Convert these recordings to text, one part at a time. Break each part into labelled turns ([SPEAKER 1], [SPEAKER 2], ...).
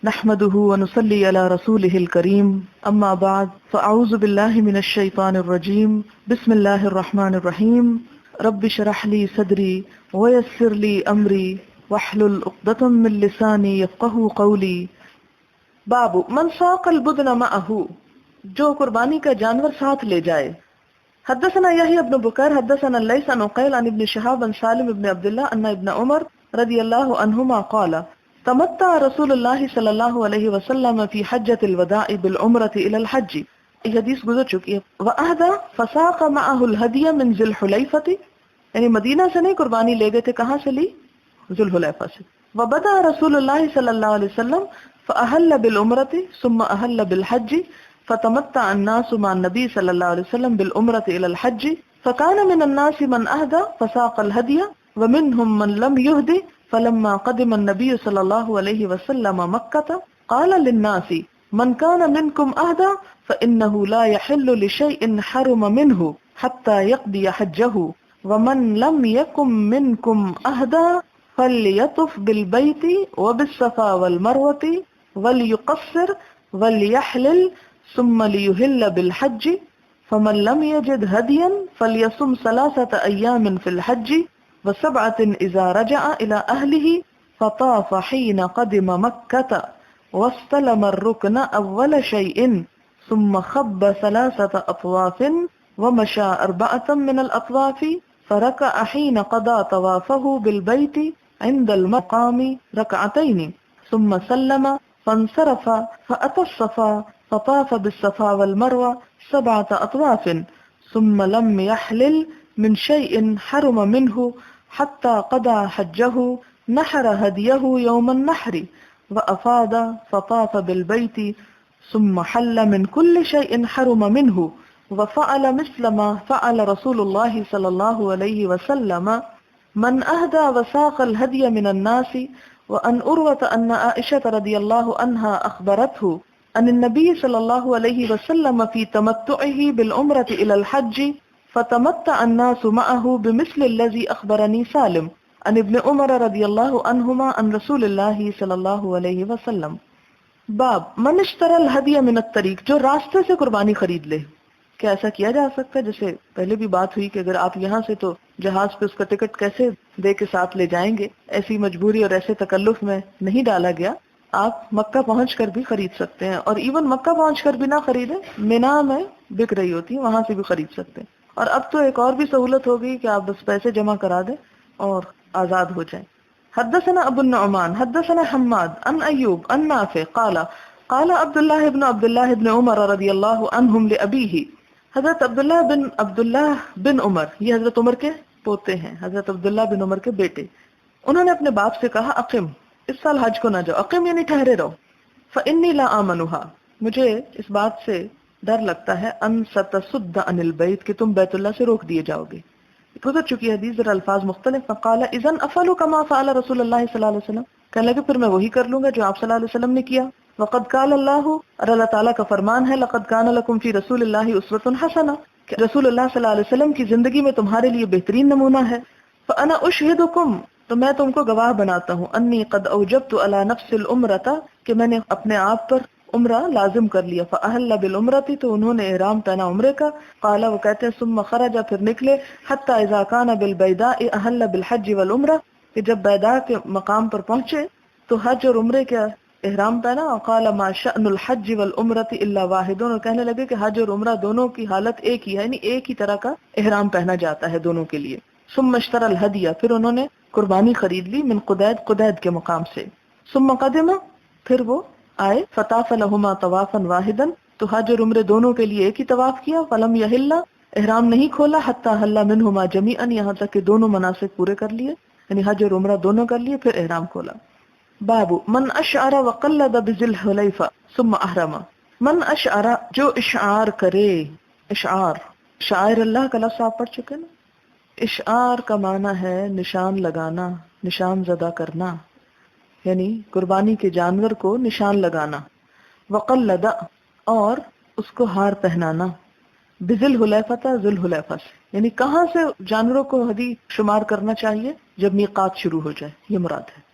[SPEAKER 1] نحمده ونصلي على رسوله الكريم اما بعد فاعوذ بالله من الشيطان الرجيم بسم الله الرحمن الرحيم رب اشرح لي صدري ويسر لي امري واحلل عقدة من لساني يفقهوا قولي باب من ساق البدن معه، جو قربانی کا جانور ساتھ لے جائے۔ حدثنا يحيى بن بكير حدثنا الليث عن عقيل عن ابن شهاب عن سالم بن عبد الله ان ابن عمر رضي الله عنهما قال تمتع رسول اللہ صلی اللہ علیہ وسلم فی حجۃ الوداع بالعمرۃ الی الحج، یہ حدیث گزر چکی ہے۔ وأہدى فساق معه الہدی من ذی الحلیفۃ، یعنی مدینہ سے نہیں قربانی لے گئے تھے، کہاں سے لی؟ ذی الحلیفہ سے۔ وبدأ رسول اللہ صلی اللہ علیہ وسلم فأہل بالعمرۃ ثم أہل بالحج فتمتع الناس مع النبی صلی اللہ علیہ وسلم بالعمرۃ الی الحج فكان من الناس من أهدى فساق الهدی ومنهم من لم يهدي فلما قدم النبي صلى الله عليه وسلم مكة قال للناس من كان منكم أهدى فإنه لا يحل لشيء حرم منه حتى يقضي حجه ومن لم يكن منكم أهدى فليطف بالبيت وبالصفا والمروة وليقصر وليحلل ثم ليهل بالحج فمن لم يجد هديا فليصم 3 أيام في الحج وسبعة إذا رجع إلى أهله فطاف حين قدم مكة واستلم الركن أول شيء ثم خب 3 أطواف ومشى 4 من الأطواف فركع حين قضى طوافه بالبيت عند المقام 2 ثم سلم فانصرف فأتى الصفا فطاف بالصفا والمروة 7 أطواف ثم لم يحلل من شيء حرم منه حتى قضى حجه نحر هديه يوم النحر وأفاض فطاف بالبيت ثم حل من كل شيء حرم منه وفعل مثل ما فعل رسول الله صلى الله عليه وسلم من أهدى وساق الهدي من الناس وأن أروة أن عائشة رضي الله عنها أخبرته أن النبي صلى الله عليه وسلم في تمتعه بالعمرة إلى الحج فتمتع الناس معه بمثل الذي اخبرني سالم عن ابن عمر رضی اللہ عنہما عن رسول اللہ صلی اللہ علیہ وسلم۔ باب من اشترى الہدی من الطریق، جو راستے سے قربانی خرید لے۔ کیا ایسا کیا جا سکتا ہے؟ جیسے پہلے بھی بات ہوئی کہ اگر آپ یہاں سے تو جہاز پہ اس کا ٹکٹ کیسے دے کے ساتھ لے جائیں گے، ایسی مجبوری اور ایسے تکلف میں نہیں ڈالا گیا۔ آپ مکہ پہنچ کر بھی خرید سکتے ہیں، اور ایون مکہ پہنچ کر بھی نہ خریدیں، مینا میں بک رہی ہوتی ہے، وہاں سے بھی خرید سکتے ہیں۔ اور اب تو ایک اور بھی سہولت ہوگی کہ آپ بس پیسے جمع کرا دیں اور آزاد ہو جائیں۔ حدثنا ابو النعمان حدثنا حماد عن ایوب عن نافع قال قال عبد الله بن عمر رضی اللہ عنہم لأبیہ، حضرت عبداللہ بن عمر، یہ حضرت عمر کے پوتے ہیں، حضرت عبداللہ بن عمر کے بیٹے، انہوں نے اپنے باپ سے کہا اقم، اس سال حج کو نہ جاؤ، اقم یعنی ٹھہرے رہو، فانی لا آمنها، مجھے اس بات سے ڈر لگتا ہے ان ستصد عن البیت، کہ تم بیت اللہ سے روک دیے جاؤ گے۔ گزر چکی حدیث، ذرا الفاظ مختلف۔ فقال اذن افعل كما فعل رسول اللہ صلی اللہ علیہ وسلم، کہنے لگے پھر میں وہی کر لوں گا جو آپ صلی اللہ علیہ وسلم نے کیا۔ وقد قال اللہ، اور اللہ تعالیٰ کا فرمان ہے، لقد كان لكم في رسول اللہ اسوۃ حسنہ، کہ رسول اللہ صلی اللہ علیہ وسلم کی زندگی میں تمہارے لیے بہترین نمونہ ہے۔ فانا اشہدکم، تو میں تم کو گواہ بناتا ہوں، انی قد اوجبت علی نفس العمرۃ، کہ میں نے اپنے آپ پر عمرہ لازم کر لیا۔ فأہل بالعمرۃ، تو انہوں نے احرام پہنا عمرے کا۔ قال، وہ کہتے ہیں ثم خرج، پھر نکلے، حتی اذا کان بالبیداء اہل بالحج والعمرہ، کہ جب بیداء کے مقام پر پہنچے تو حج اور عمرے کا احرام پہنا۔ وقال ما شأن الحج والعمرۃ الا واحد، اور کہنے لگے کہ حج اور عمرہ دونوں کی حالت ایک ہی ہے، یعنی ایک ہی طرح کا احرام پہنا جاتا ہے دونوں کے لیے۔ ثم اشترى الہدیہ، پھر انہوں نے قربانی خرید لی، من قدید کے مقام سے۔ ثم قدم، پھر وہ آئے، فطاف لہما طوافا واحدا، تو حج اور عمرے دونوں کے لیے ایک ہی طواف کیا۔ فلم یحل، احرام نہیں کھولا، حتی حل منہما جمیعا، یہاں تک کہ دونوں مناسک پورے کر لیے، یعنی حج اور عمرہ دونوں کر لیے، پھر احرام کھولا۔ باب من اشعر وقلد بذی الحلیفہ ثم احرم، من اشعر، جو اشعار کرے، اشعار شاعر اللہ کا لفظ آپ پڑھ چکے نا۔ اشعار کا معنی ہے نشان لگانا، نشان زدہ کرنا، یعنی قربانی کے جانور کو نشان لگانا۔ وقلد، اور اس کو ہار پہنانا، بذل حلیفہ، ذل حلیفہ سے، یعنی کہاں سے جانوروں کو ہدی شمار کرنا چاہیے؟ جب میقات شروع ہو جائے، یہ مراد ہے۔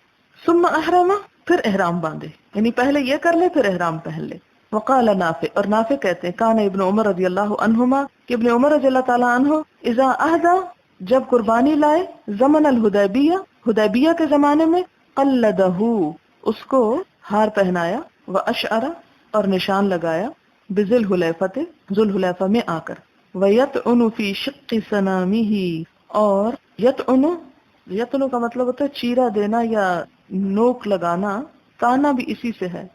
[SPEAKER 1] ثم احرم، پھر احرام باندھے، یعنی پہلے یہ کر لے پھر احرام پہن لے۔ وقال نافع، اور نافع کہتے ہیں کان ابن عمر رضی اللہ عنہما، کہ ابن عمر رضی اللہ تعالیٰ عنہ اذا اہدا، جب قربانی لائے، زمن الحدیبیہ، حدیبیہ کے زمانے میں، قلدہ، اس کو ہار پہنایا، واشعر، اور نشان لگایا، بذی الحلیفۃ، ذو الحلیفہ میں آ کر، ویطعن فی شق صنامہ، اور یطعن، یطعن کا مطلب ہوتا ہے چیرا دینا یا نوک لگانا، تانا بھی اسی سے ہے،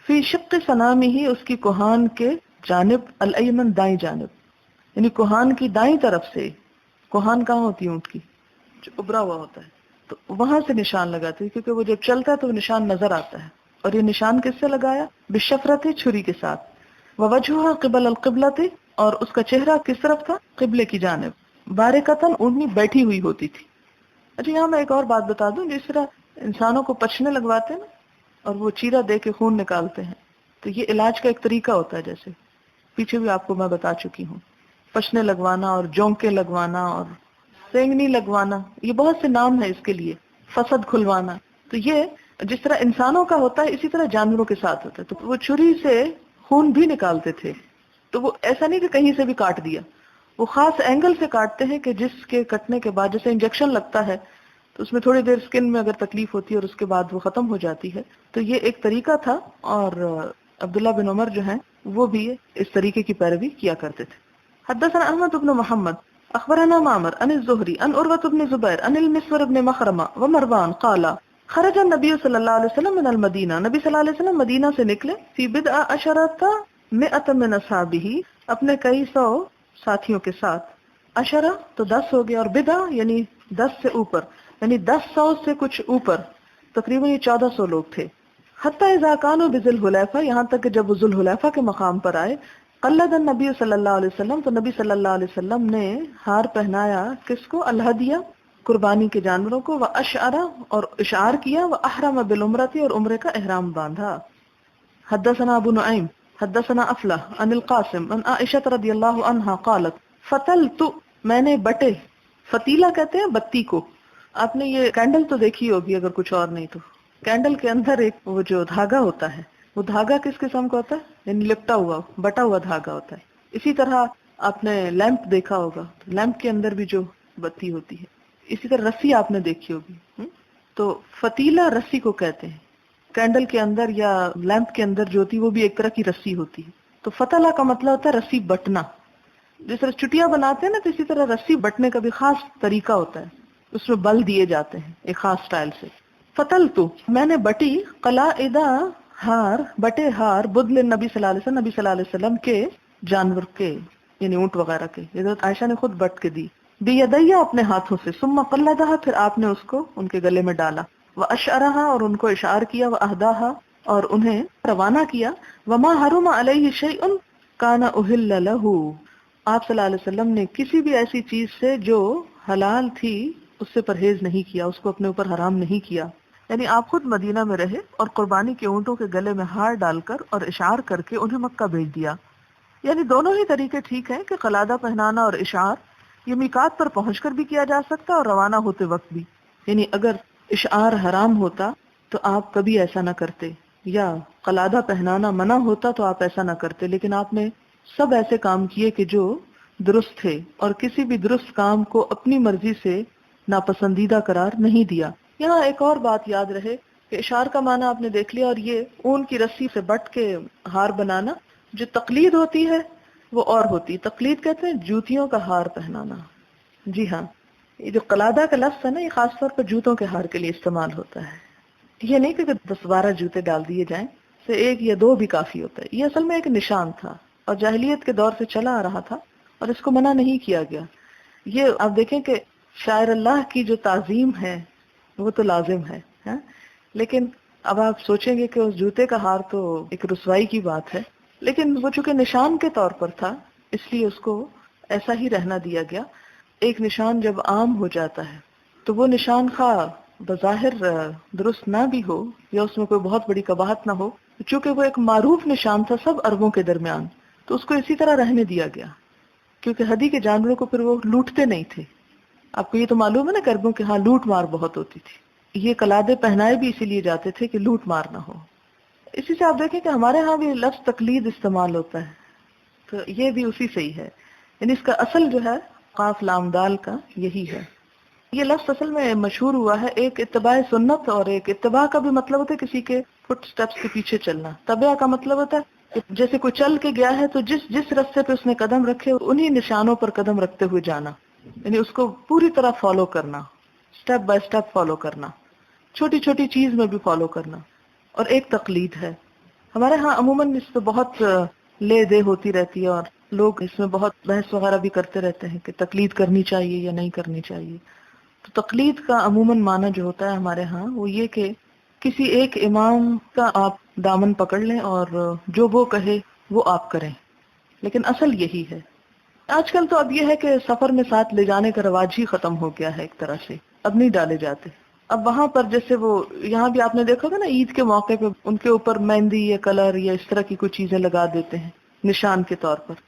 [SPEAKER 1] فی شق صنامہ، اس کی کوہان کے جانب، الایمن، دائیں جانب، یعنی کوہان کی دائیں طرف سے، کوہان کہاں ہوتی ہے اونٹ کی، جو ابرا ہوا ہوتا ہے، تو وہاں سے نشان لگاتے ہیں، کیونکہ وہ جب چلتا ہے تو وہ نشان نظر آتا ہے۔ اور یہ نشان کس سے لگایا؟ بشفرت، چھری کے ساتھ، ووجہھا قبل القبلۃ، اور اس کا چہرہ کس طرف تھا؟ قبلے کی جانب، بارکتن، اونٹنی بیٹھی ہوئی ہوتی تھی۔ اچھا یہاں میں ایک اور بات بتا دوں، جس طرح انسانوں کو پچھنے لگواتے ہیں نا، اور وہ چیرا دے کے خون نکالتے ہیں، تو یہ علاج کا ایک طریقہ ہوتا ہے، جیسے پیچھے بھی آپ کو میں بتا چکی ہوں، پچھنے لگوانا اور جونکے لگوانا اور سینگنی لگوانا، یہ بہت سے نام ہیں اس کے لیے، فسد کھلوانا، تو یہ جس طرح انسانوں کا ہوتا ہے اسی طرح جانوروں کے ساتھ ہوتا ہے۔ تو وہ چھری سے خون بھی نکالتے تھے، تو وہ ایسا نہیں کہ کہیں سے بھی کاٹ دیا، وہ خاص اینگل سے کاٹتے ہیں کہ جس کے کٹنے کے بعد، جیسے انجیکشن لگتا ہے تو اس میں تھوڑی دیر سکن میں اگر تکلیف ہوتی ہے اور اس کے بعد وہ ختم ہو جاتی ہے، تو یہ ایک طریقہ تھا، اور عبداللہ بن عمر جو ہیں وہ بھی اس طریقے کی پیروی کیا کرتے تھے۔ حدثنا احمد بن محمد اخبرنا معمر عن الزہری عن عروة بن زبیر عن المسور بن مخرمہ ومروان قال خرج النبی صلی اللہ علیہ وسلم من المدینہ، نبی صلی اللہ علیہ وسلم مدینہ سے نکلے، فی بضع عشرۃ مئۃ من اصحابہ، اپنے کئی سو ساتھیوں کے ساتھ، عشرہ تو 10 ہو گیا، اور بضع یعنی 10 سے اوپر، یعنی 10 سے کچھ اوپر، تقریباً یہ 1400 لوگ تھے۔ حتی اذا کانوا بذی الحلیفہ، یہاں تک کہ جب وہ ذو الحلیفہ کے مقام پر آئے، قلد النبی صلی اللہ علیہ وسلم، تو نبی صلی اللہ علیہ وسلم نے ہار پہنایا کس کو؟ الہدیہ، قربانی کے جانوروں کو، واشعر، اور اشعار کیا، واحرم بالعمرۃ، اور عمرے کا احرام باندھا۔ حدثنا ابو نعیم حدثنا افلح عن القاسم عن عائشہ رضی اللہ عنہا قالت فتلت، میں نے بٹے، فتیلہ کہتے ہیں بتی کو، آپ نے یہ کینڈل تو دیکھی ہوگی اگر کچھ اور نہیں تو، کینڈل کے اندر ایک وہ جو دھاگا ہوتا ہے، وہ دھاگا کس قسم کا ہوتا ہے؟ یعنی لپٹا ہوا، بٹا ہوا دھاگا ہوتا ہے۔ اسی طرح آپ نے لیمپ دیکھا ہوگا، لیمپ کے اندر بھی جو بتی ہوتی ہے، اسی طرح رسی آپ نے دیکھی ہوگی، تو فتیلہ رسی کو کہتے ہیں، کینڈل کے اندر یا لیمپ کے اندر جو ہوتی ہے وہ بھی ایک طرح کی رسی ہوتی ہے۔ تو فتلہ کا مطلب ہوتا ہے رسی بٹنا، جس طرح چٹیاں بناتے ہیں نا، تو اسی طرح رسی بٹنے کا بھی خاص طریقہ ہوتا ہے، اس میں بل دیے جاتے ہیں ایک خاص سٹائل سے۔ فتلتو، میں نے بٹی، قلائدہ، ہار، بٹے ہار، بدل نبی صلی اللہ علیہ وسلم، نبی صلی اللہ علیہ وسلم کے جانور کے، یعنی اونٹ وغیرہ کے، حضرت عائشہ نے خود بٹ کے دی، بیدیہ، اپنے ہاتھوں سے، ثم قلدہ، پھر آپ نے اس کو ان کے گلے میں ڈالا، واشعرہا، اور ان کو اشعار کیا، واہداہا، اور انہیں روانہ کیا، وما حرم علیہ شیء کان احل لہ، آپ صلی اللہ علیہ وسلم نے کسی بھی ایسی چیز سے جو حلال تھی اس سے پرہیز نہیں کیا، اس کو اپنے اوپر حرام نہیں کیا، یعنی آپ خود مدینہ میں رہے اور قربانی کے اونٹوں کے گلے میں ہار ڈال کر اور اشعار کر کے انہیں مکہ بھیج دیا۔ یعنی دونوں ہی طریقے ٹھیک ہیں کہ قلادہ پہنانا اور اشعار، یہ میقات پر پہنچ کر بھی کیا جا سکتا اور روانہ ہوتے وقت بھی، یعنی اگر اشعار حرام ہوتا تو آپ کبھی ایسا نہ کرتے، یا قلادہ پہنانا منع ہوتا تو آپ ایسا نہ کرتے، لیکن آپ نے سب ایسے کام کیے کہ جو درست تھے، اور کسی بھی درست کام کو اپنی مرضی سے ناپسندیدہ قرار نہیں دیا۔ یہاں ایک اور بات یاد رہے کہ اشعار کا معنی آپ نے دیکھ لیا، اور یہ اون کی رسی سے بٹ کے ہار بنانا، جو تقلید ہوتی ہے وہ اور ہوتی ہے، تقلید کہتے ہیں جوتیوں کا ہار پہنانا۔ جی ہاں، یہ جو قلادہ کا لفظ ہے نا، یہ خاص طور پر جوتوں کے ہار کے لیے استعمال ہوتا ہے، یہ نہیں کہ 10-12 جوتے ڈال دیے جائیں، سے 1 یا 2 بھی کافی ہوتا ہے۔ یہ اصل میں ایک نشان تھا اور جاہلیت کے دور سے چلا آ رہا تھا، اور اس کو منع نہیں کیا گیا۔ یہ آپ دیکھیں کہ شاعر اللہ کی جو تعظیم ہے وہ تو لازم ہے، لیکن اب آپ سوچیں گے کہ اس جوتے کا ہار تو ایک رسوائی کی بات ہے، لیکن وہ چونکہ نشان کے طور پر تھا اس لیے اس کو ایسا ہی رہنا دیا گیا۔ ایک نشان جب عام ہو جاتا ہے تو وہ نشان خواہ بظاہر درست نہ بھی ہو یا اس میں کوئی بہت بڑی قباحت نہ ہو، چونکہ وہ ایک معروف نشان تھا سب عربوں کے درمیان، تو اس کو اسی طرح رہنے دیا گیا، کیونکہ ہدی کے جانوروں کو پھر وہ لوٹتے نہیں تھے۔ آپ کو یہ تو معلوم ہے نا کہ عربوں کے ہاں لوٹ مار بہت ہوتی تھی، یہ قلادے پہنائے بھی اسی لیے جاتے تھے کہ لوٹ مار نہ ہو۔ اسی سے آپ دیکھیں کہ ہمارے ہاں بھی لفظ تقلید استعمال ہوتا ہے، تو یہ بھی اسی سے ہی ہے، یعنی اس کا اصل جو ہے قاف لام دال کا یہی ہے۔ یہ لفظ اصل میں مشہور ہوا ہے، ایک اتباع سنت اور ایک اتباع کا بھی مطلب ہوتا ہے کسی کے فٹ سٹیپس کے پیچھے چلنا، تبع کا مطلب ہوتا ہے کہ جیسے کوئی چل کے گیا ہے تو جس رستے پہ اس نے قدم رکھے انہی نشانوں پر قدم رکھتے ہوئے جانا، یعنی اس کو پوری طرح فالو کرنا، سٹیپ بائی سٹیپ فالو کرنا، چھوٹی چھوٹی چیز میں بھی فالو کرنا۔ اور ایک تقلید ہے، ہمارے ہاں عموماً اس پہ بہت لے دے ہوتی رہتی ہے اور لوگ اس میں بہت بحث وغیرہ بھی کرتے رہتے ہیں کہ تقلید کرنی چاہیے یا نہیں کرنی چاہیے۔ تو تقلید کا عموماً معنی جو ہوتا ہے ہمارے ہاں وہ یہ کہ کسی ایک امام کا آپ دامن پکڑ لیں اور جو وہ کہے وہ آپ کریں، لیکن اصل یہی ہے۔ آج کل تو اب یہ ہے کہ سفر میں ساتھ لے جانے کا رواج ہی ختم ہو گیا ہے، ایک طرح سے اب نہیں ڈالے جاتے۔ اب وہاں پر جیسے وہ یہاں بھی آپ نے دیکھا ہوگا نا، عید کے موقع پہ ان کے اوپر مہندی یا کلر یا اس طرح کی کوئی چیزیں لگا دیتے ہیں نشان کے طور پر۔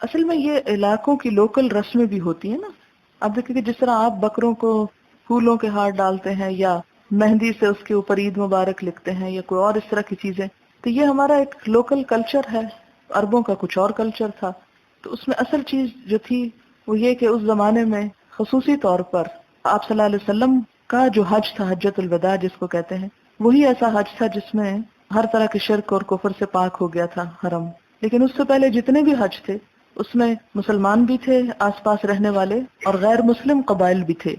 [SPEAKER 1] اصل میں یہ علاقوں کی لوکل رسمیں بھی ہوتی ہیں نا۔ اب دیکھیں کہ جس طرح آپ بکروں کو پھولوں کے ہار ڈالتے ہیں یا مہندی سے اس کے اوپر عید مبارک لکھتے ہیں یا کوئی اور اس طرح کی چیزیں، تو یہ ہمارا ایک لوکل کلچر ہے، عربوں کا کچھ اور کلچر تھا۔ تو اس میں اصل چیز جو تھی وہ یہ کہ اس زمانے میں خصوصی طور پر آپ صلی اللہ علیہ وسلم کا جو حج تھا، حجۃ الوداع جس کو کہتے ہیں، وہی ایسا حج تھا جس میں ہر طرح کے شرک اور کفر سے پاک ہو گیا تھا حرم۔ لیکن اس سے پہلے جتنے بھی حج تھے اس میں مسلمان بھی تھے آس پاس رہنے والے اور غیر مسلم قبائل بھی تھے۔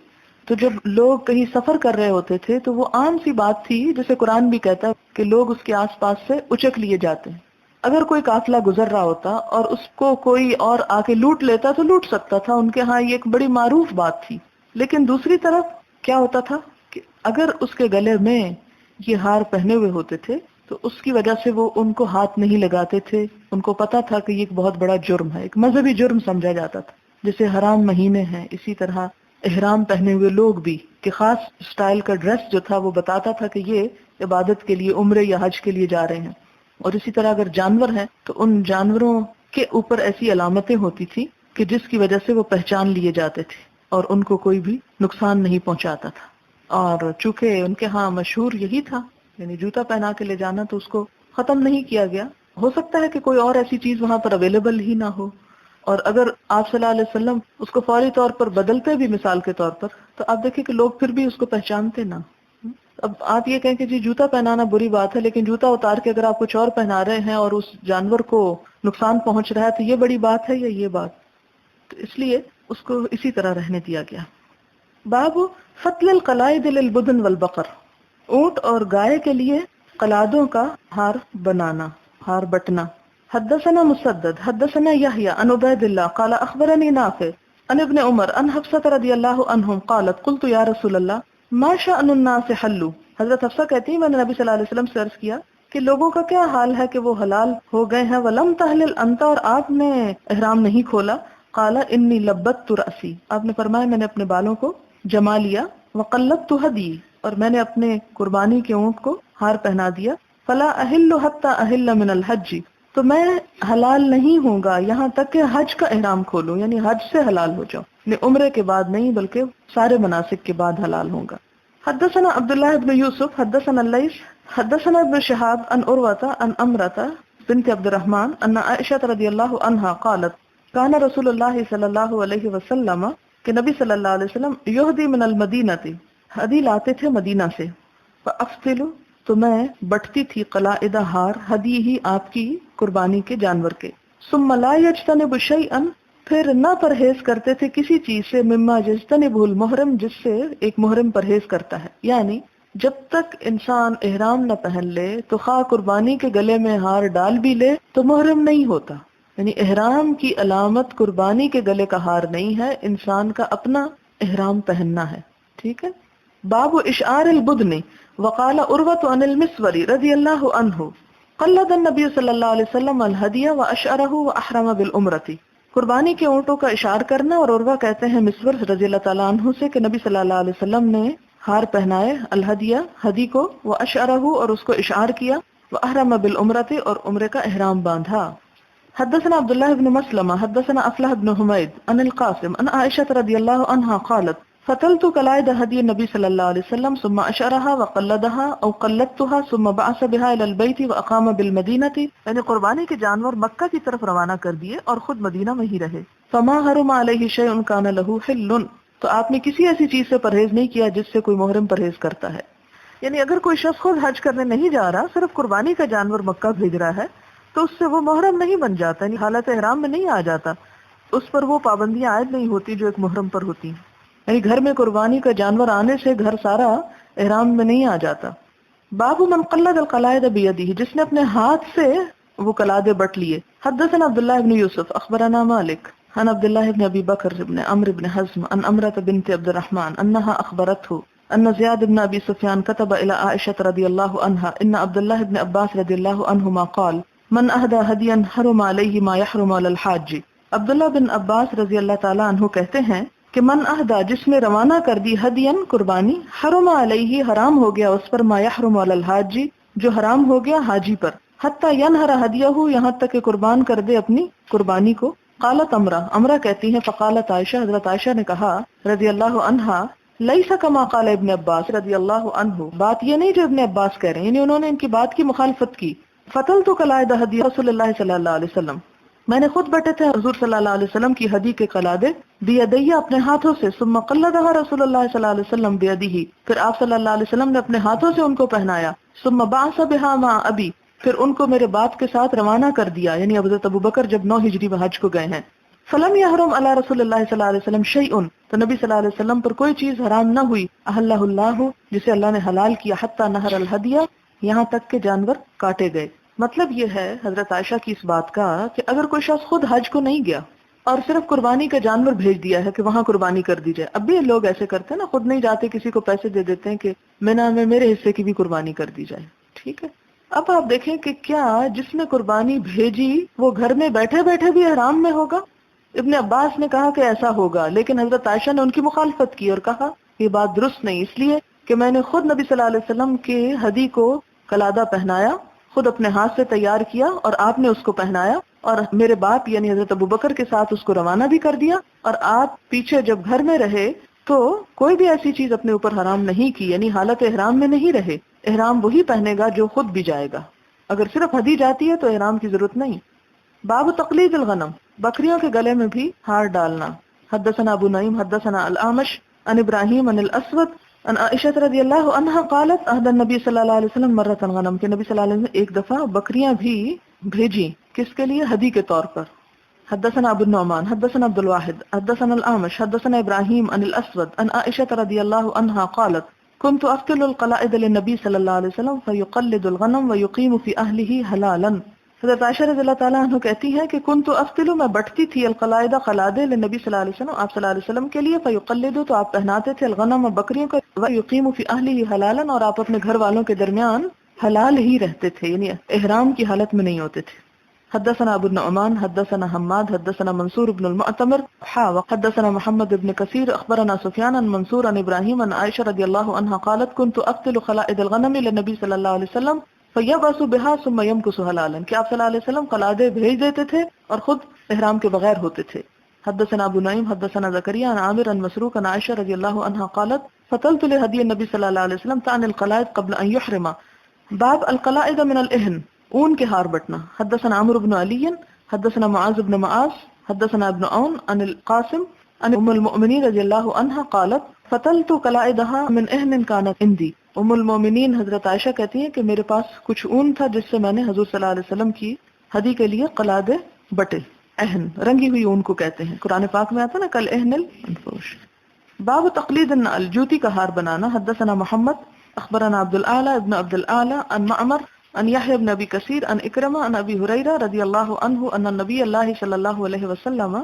[SPEAKER 1] تو جب لوگ کہیں سفر کر رہے ہوتے تھے تو وہ عام سی بات تھی، جیسے قرآن بھی کہتا ہے کہ لوگ اس کے آس پاس سے اچک لیے جاتے ہیں۔ اگر کوئی قافلہ گزر رہا ہوتا اور اس کو کوئی اور آ کے لوٹ لیتا تو لوٹ سکتا تھا، ان کے ہاں یہ ایک بڑی معروف بات تھی۔ لیکن دوسری طرف کیا ہوتا تھا کہ اگر اس کے گلے میں یہ ہار پہنے ہوئے ہوتے تھے تو اس کی وجہ سے وہ ان کو ہاتھ نہیں لگاتے تھے، ان کو پتا تھا کہ یہ ایک بہت بڑا جرم ہے، ایک مذہبی جرم سمجھا جاتا تھا۔ جیسے حرام مہینے ہیں، اسی طرح احرام پہنے ہوئے لوگ بھی کہ خاص سٹائل کا ڈریس جو تھا وہ بتاتا تھا کہ یہ عبادت کے لیے، عمرے یا حج کے لیے جا رہے ہیں۔ اور اسی طرح اگر جانور ہیں تو ان جانوروں کے اوپر ایسی علامتیں ہوتی تھی کہ جس کی وجہ سے وہ پہچان لیے جاتے تھے اور ان کو کوئی بھی نقصان نہیں پہنچاتا تھا۔ اور چونکہ ان کے ہاں مشہور یہی تھا، یعنی جوتا پہنا کے لے جانا، تو اس کو ختم نہیں کیا گیا۔ ہو سکتا ہے کہ کوئی اور ایسی چیز وہاں پر اویلیبل ہی نہ ہو، اور اگر آپ صلی اللہ علیہ وسلم اس کو فوری طور پر بدلتے بھی مثال کے طور پر، تو آپ دیکھیں کہ لوگ پھر بھی اس کو پہچانتے نہ۔ اب آپ یہ کہیں کہ جی جوتا پہنانا بری بات ہے، لیکن جوتا اتار کے اگر آپ کچھ اور پہنا رہے ہیں اور اس جانور کو نقصان پہنچ رہا ہے تو یہ بڑی بات ہے یا یہ بات؟ تو اس لیے اس کو اسی طرح رہنے دیا گیا۔ باب فتل القلائد للبدن والبقر، اونٹ اور گائے کے لیے قلادوں کا ہار بنانا، ہار بٹنا۔ حدثنا مسدد حدثنا يحيى عن عبيد الله قال اخبرني نافع عن ابن عمر عن حفصة رضي الله عنهم قالت قلت يا رسول الله ما شأن الناس حلوا۔ حضرت حفصہ کہتی ہیں میں نے نبی صلی اللہ علیہ وسلم سے عرض کیا کہ لوگوں کا کیا حال ہے کہ وہ حلال ہو گئے ہیں، ولم تحلل انت، اور آپ نے احرام نہیں کھولا۔ قال انی لبت رأسی، آپ نے فرمایا میں نے اپنے بالوں کو جما لیا، وقلدت ہدی، اور میں نے اپنے قربانی کے اونٹ کو ہار پہنا دیا۔ فلا احل حتى احل من الحج، تو میں حلال نہیں ہوں گا یہاں تک کہ حج کا احرام کھولوں، یعنی حج سے حلال ہو جاؤں، یعنی عمرے کے بعد نہیں بلکہ سارے مناسک کے بعد حلال ہوں گا۔ حدثنا عبداللہ ابن یوسف حدثنا اللیث حدثنا ابن شہاب عن عروة عن امرة بنت عبد الرحمن ان عائشة رضی اللہ عنہا قالت کان رسول اللہ صلی اللہ علیہ وسلم، کہ نبی صلی اللہ علیہ وسلم یہدی من المدینہ، ہدی لاتے تھے مدینہ سے، فافتل، تو میں بٹتی تھی، قلائد ہار، ہدی ہی آپ کی قربانی کے جانور کے، ثم لا یجتنب شیئا، پھر نہ پرہیز کرتے تھے کسی چیز سے، مما یجتنبہ المحرم، جس سے ایک محرم پرہیز کرتا ہے، یعنی جب تک انسان احرام نہ پہن لے تو خواہ قربانی کے گلے میں ہار ڈال بھی لے تو محرم نہیں ہوتا، یعنی احرام کی علامت قربانی کے گلے کا ہار نہیں ہے، انسان کا اپنا احرام پہننا ہے، ٹھیک ہے۔ باب اشعار البدن، وقال عروة عن المسور رضی اللہ عنہ قلد النبی صلی اللہ علیہ وسلم الہدی واشعرہ واحرم بالعمرۃ، قربانی کے اونٹوں کا اشعار کرنا، اور عروہ کہتے ہیں مسور رضی اللہ تعالیٰ عنہ سے کہ نبی صلی اللہ علیہ وسلم نے ہار پہنائے، الہدیہ ہدی کو، واشعرہ اور اس کو اشعار کیا، واحرم بالعمرۃ اور عمرے کا احرام باندھا۔ حدثنا عبداللہ بن مسلمہ حدثنا افلح بن حمید عن القاسم عن عائشة رضی اللہ عنہا قالت فتلت قلائد هدي النبي صلى الله عليه وسلم ثم أشعرها وقلدها أو قلدتها ثم بعث بها إلى البيت وأقام بالمدينة، یعنی قربانی کے جانور مکہ کی طرف روانہ کر دیے اور خود مدینہ میں ہی رہے. فما حرم عليه شيء كان له حل، تو آپ نے کسی ایسی چیز سے پرہیز نہیں کیا جس سے کوئی محرم پرہیز کرتا ہے. یعنی اگر کوئی شخص خود حج کرنے نہیں جا رہا، صرف قربانی کا جانور مکہ بھیج رہا ہے، تو اس سے وہ محرم نہیں بن جاتا، یعنی حالت احرام میں نہیں آ جاتا، اس پر وہ پابندیاں عائد نہیں ہوتی جو ایک محرم پر ہوتی ہیں. یعنی گھر میں قربانی کا جانور آنے سے گھر سارا احرام میں نہیں آ جاتا. باب من قلد القلائد بیدہ، جس نے اپنے ہاتھ سے وہ قلادے بٹ لیے. حدثنا عبداللہ بن یوسف اخبرنا مالک عن عبداللہ بن ابی بکر بن عمرو بن حزم عن امرة بنت عبد الرحمن انها اخبرته ان زیاد بن ابی سفیان كتب الى عائشة رضی اللہ عنها ان عبداللہ بن عباس رضی اللہ عنہما قال من اہدى ہدیا حرم علیہ ما یحرم علی الحاج. عبداللہ بن عباس رضی اللہ تعالی عنہ کہتے ہیں کہ من اہدا، جس نے روانہ کر دی ہدین قربانی، حرم علیہ حرام ہو گیا اس پر ما یحرم علی الحاج جو حرام ہو گیا حاجی پر، حتی ینہر ہدیہ یہاں تک کہ قربان کر دے اپنی قربانی کو. قالت امرہ کہتی ہیں فقالت عائشہ، حضرت عائشہ نے کہا رضی اللہ عنہا لیس کما قال ابن عباس رضی اللہ عنہ، بات یہ نہیں جو ابن عباس کہہ رہے ہیں، یعنی انہوں نے ان کی بات کی مخالفت کی. فتلت قلائد ہدی رسول اللہ صلی اللہ علیہ وسلم، میں نے خود بٹے تھے حضور صلی اللہ علیہ وسلم کی ہدی کے قلادے، بیدیہ اپنے ہاتھوں سے، ثم قلدها رسول اللہ صلی اللہ علیہ وسلم بیدہ، پھر آپ صلی اللہ علیہ وسلم نے اپنے ہاتھوں سے ان کو پہنایا. ثم بعث بها مع ابی، پھر ان کو میرے باپ کے ساتھ روانہ کر دیا، یعنی حضرت ابوبکر جب 9 ہجری میں حج کو گئے ہیں. فلم یحرم علی رسول اللہ صلی اللہ علیہ وسلم شیء، تو نبی صلی اللہ علیہ وسلم پر کوئی چیز حرام نہ ہوئی، احلہ اللہ، جسے اللہ نے حلال کیا، حتی نہر الہدیہ، یہاں تک کہ جانور کاٹے گئے. مطلب یہ ہے حضرت عائشہ کی اس بات کا کہ اگر کوئی شخص خود حج کو نہیں گیا اور صرف قربانی کا جانور بھیج دیا ہے کہ وہاں قربانی کر دی جائے، اب بھی لوگ ایسے کرتے ہیں نا، خود نہیں جاتے، کسی کو پیسے دے دیتے ہیں کہ مینا میں میرے حصے کی بھی قربانی کر دی جائے. ٹھیک ہے، اب آپ دیکھیں کہ کیا جس نے قربانی بھیجی وہ گھر میں بیٹھے بیٹھے بھی احرام میں ہوگا؟ ابن عباس نے کہا کہ ایسا ہوگا، لیکن حضرت عائشہ نے ان کی مخالفت کی اور کہا یہ بات درست نہیں، اس لیے کہ میں نے خود نبی صلی اللہ علیہ وسلم کے ہدی کو قلادہ پہنایا، خود اپنے ہاتھ سے تیار کیا اور آپ نے اس کو پہنایا، اور میرے باپ یعنی حضرت ابوبکر کے ساتھ اس کو روانہ بھی کر دیا، اور آپ پیچھے جب گھر میں رہے تو کوئی بھی ایسی چیز اپنے اوپر حرام نہیں کی، یعنی حالت احرام میں نہیں رہے. احرام وہی پہنے گا جو خود بھی جائے گا، اگر صرف ہدی جاتی ہے تو احرام کی ضرورت نہیں. باب تقلید الغنم، بکریوں کے گلے میں بھی ہار ڈالنا. حدثنا ابو نعیم حدثنا الاعمش عن ابراہیم عن الاسود عن عائشہ رضی اللہ عنہا قالت اہدى النبی صلی اللہ علیہ وسلم مرۃ غنم، کہ نبی صلی اللہ علیہ وسلم ایک دفعہ بکریاں بھی بھیجی، کس کے لیے؟ ہدی کے طور پر. حدثنا ابو النعمان حدثنا عبد الواحد حدثنا الاعمش حدثنا ابراہیم عن الاسود عن عائشہ رضی اللہ عنہا قالت كنت افتل القلائد للنبی صلی اللہ علیہ وسلم فيقلد الغنم ويقيم في اهله حلالا. حضرت عائشہ رضی اللہ تعالیٰ عنہ کہتی ہیں کہ کنت افتل، میں بٹتی تھی، القلائد قلادے، للنبی صلی اللہ علیہ وسلم، آپ صلی اللہ علیہ وسلم کے لیے، فیقلد، تو آپ پہناتے تھے، الغنم، بکریوں کو، ویقیم فی اہلہ حلالا، اور آپ اپنے گھر والوں کے درمیان حلال ہی رہتے تھے، یعنی احرام کی حالت میں نہیں ہوتے تھے. حدثنا ابو النعمان حدثنا حماد حدثنا منصور بن المعتمر حدثنا محمد بن كثير اخبرنا سفيان عن منصور عن ابراهيم عن عائشة رضي الله عنها قالت كنت اقتل خلائد الغنم للنبي صلى الله عليه وسلم فيبعث بها ثم يمكث حلالا، کہ آپ صلی اللہ علیہ وسلم قلادے بھیج دیتے تھے اور خود احرام کے بغیر ہوتے تھے. حدثنا ابو نعیم حدثنا زكريا عن عامر عن مسروق عن عائشة رضي الله عنها قالت فتلت لهدي النبي صلى الله عليه وسلم تعني القلائد قبل ان يحرم. باب القلائد من الاهن، اون کے ہار بٹنا. حدثنا عمرو بن علی حدثنا معاذ بن معاذ حدثنا ابن عون عن القاسم عن ام المؤمنین رضی اللہ عنہا قالت فتلت قلائدها من اہن كانت عندي. ام المؤمنین حضرت عائشہ کہتی ہیں کہ میرے پاس کچھ اون تھا جس سے میں نے حضور صلی اللہ علیہ وسلم کی ہدی کے لیے قلادے بٹے. اہن رنگی ہوئی اون کو کہتے ہیں، قرآن پاک میں آتا نا کل اہن الانفوش. باب تقلید النعل، جوتی کا ہار بنانا. حدثنا محمد اخبرنا عبد الاعلی ابن عبد الاعلی عن معمر ان یحیی بن ابی کثیر ان اکرمہ ان ابی ہریرہ رضی اللہ عنہ ان النبی اللہ صلی اللہ علیہ وسلم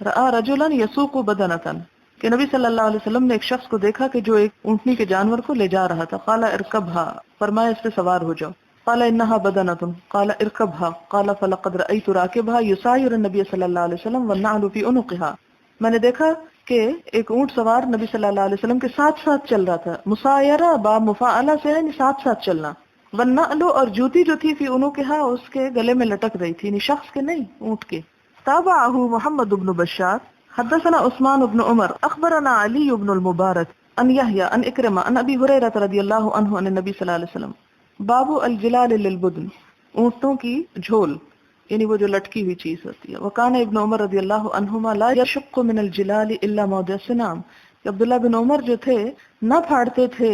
[SPEAKER 1] رأى رجلا یسوق بدنة، کہ نبی صلی اللہ علیہ وسلم نے ایک شخص کو دیکھا کہ جو ایک اونٹنی کے جانور کو لے جا رہا تھا. قال ارکبها، فرمایا اس پہ سوار ہو جاؤ. قال انها بدنة قال ارکبها قال فلقد رأيت راكبها يساير النبي صلی اللہ علیہ وسلم والنعل في عنقها. میں نے دیکھا کہ ایک اونٹ سوار نبی صلی اللہ علیہ وسلم کے ساتھ ساتھ چل رہا تھا. مسایرہ با مفاعلہ سے ہے ساتھ ساتھ چلنا. والنعل، اور جوتی جو تھی فی عنقها، اس کے گلے میں لٹک رہی تھی، یعنی شخص کے نہیں، اونٹ کے. تابعہ محمد بن بشار حدثنا عثمان بن عمر اخبرنا علی بن المبارک ان یحییٰ ان اکرمہ ان ابی ہریرہ رضی اللہ عنہ ان النبی صلی اللہ علیہ وسلم باب الجلال للبدن، اونٹوں کی جھول یعنی وہ جو لٹکی ہوئی چیز ہوتی ہے. وکان ابن عمر رضی اللہ عنہما لا یشق من الجلال الا موضع السنام، عبداللہ بن عمر جو تھے نہ پھاڑتے تھے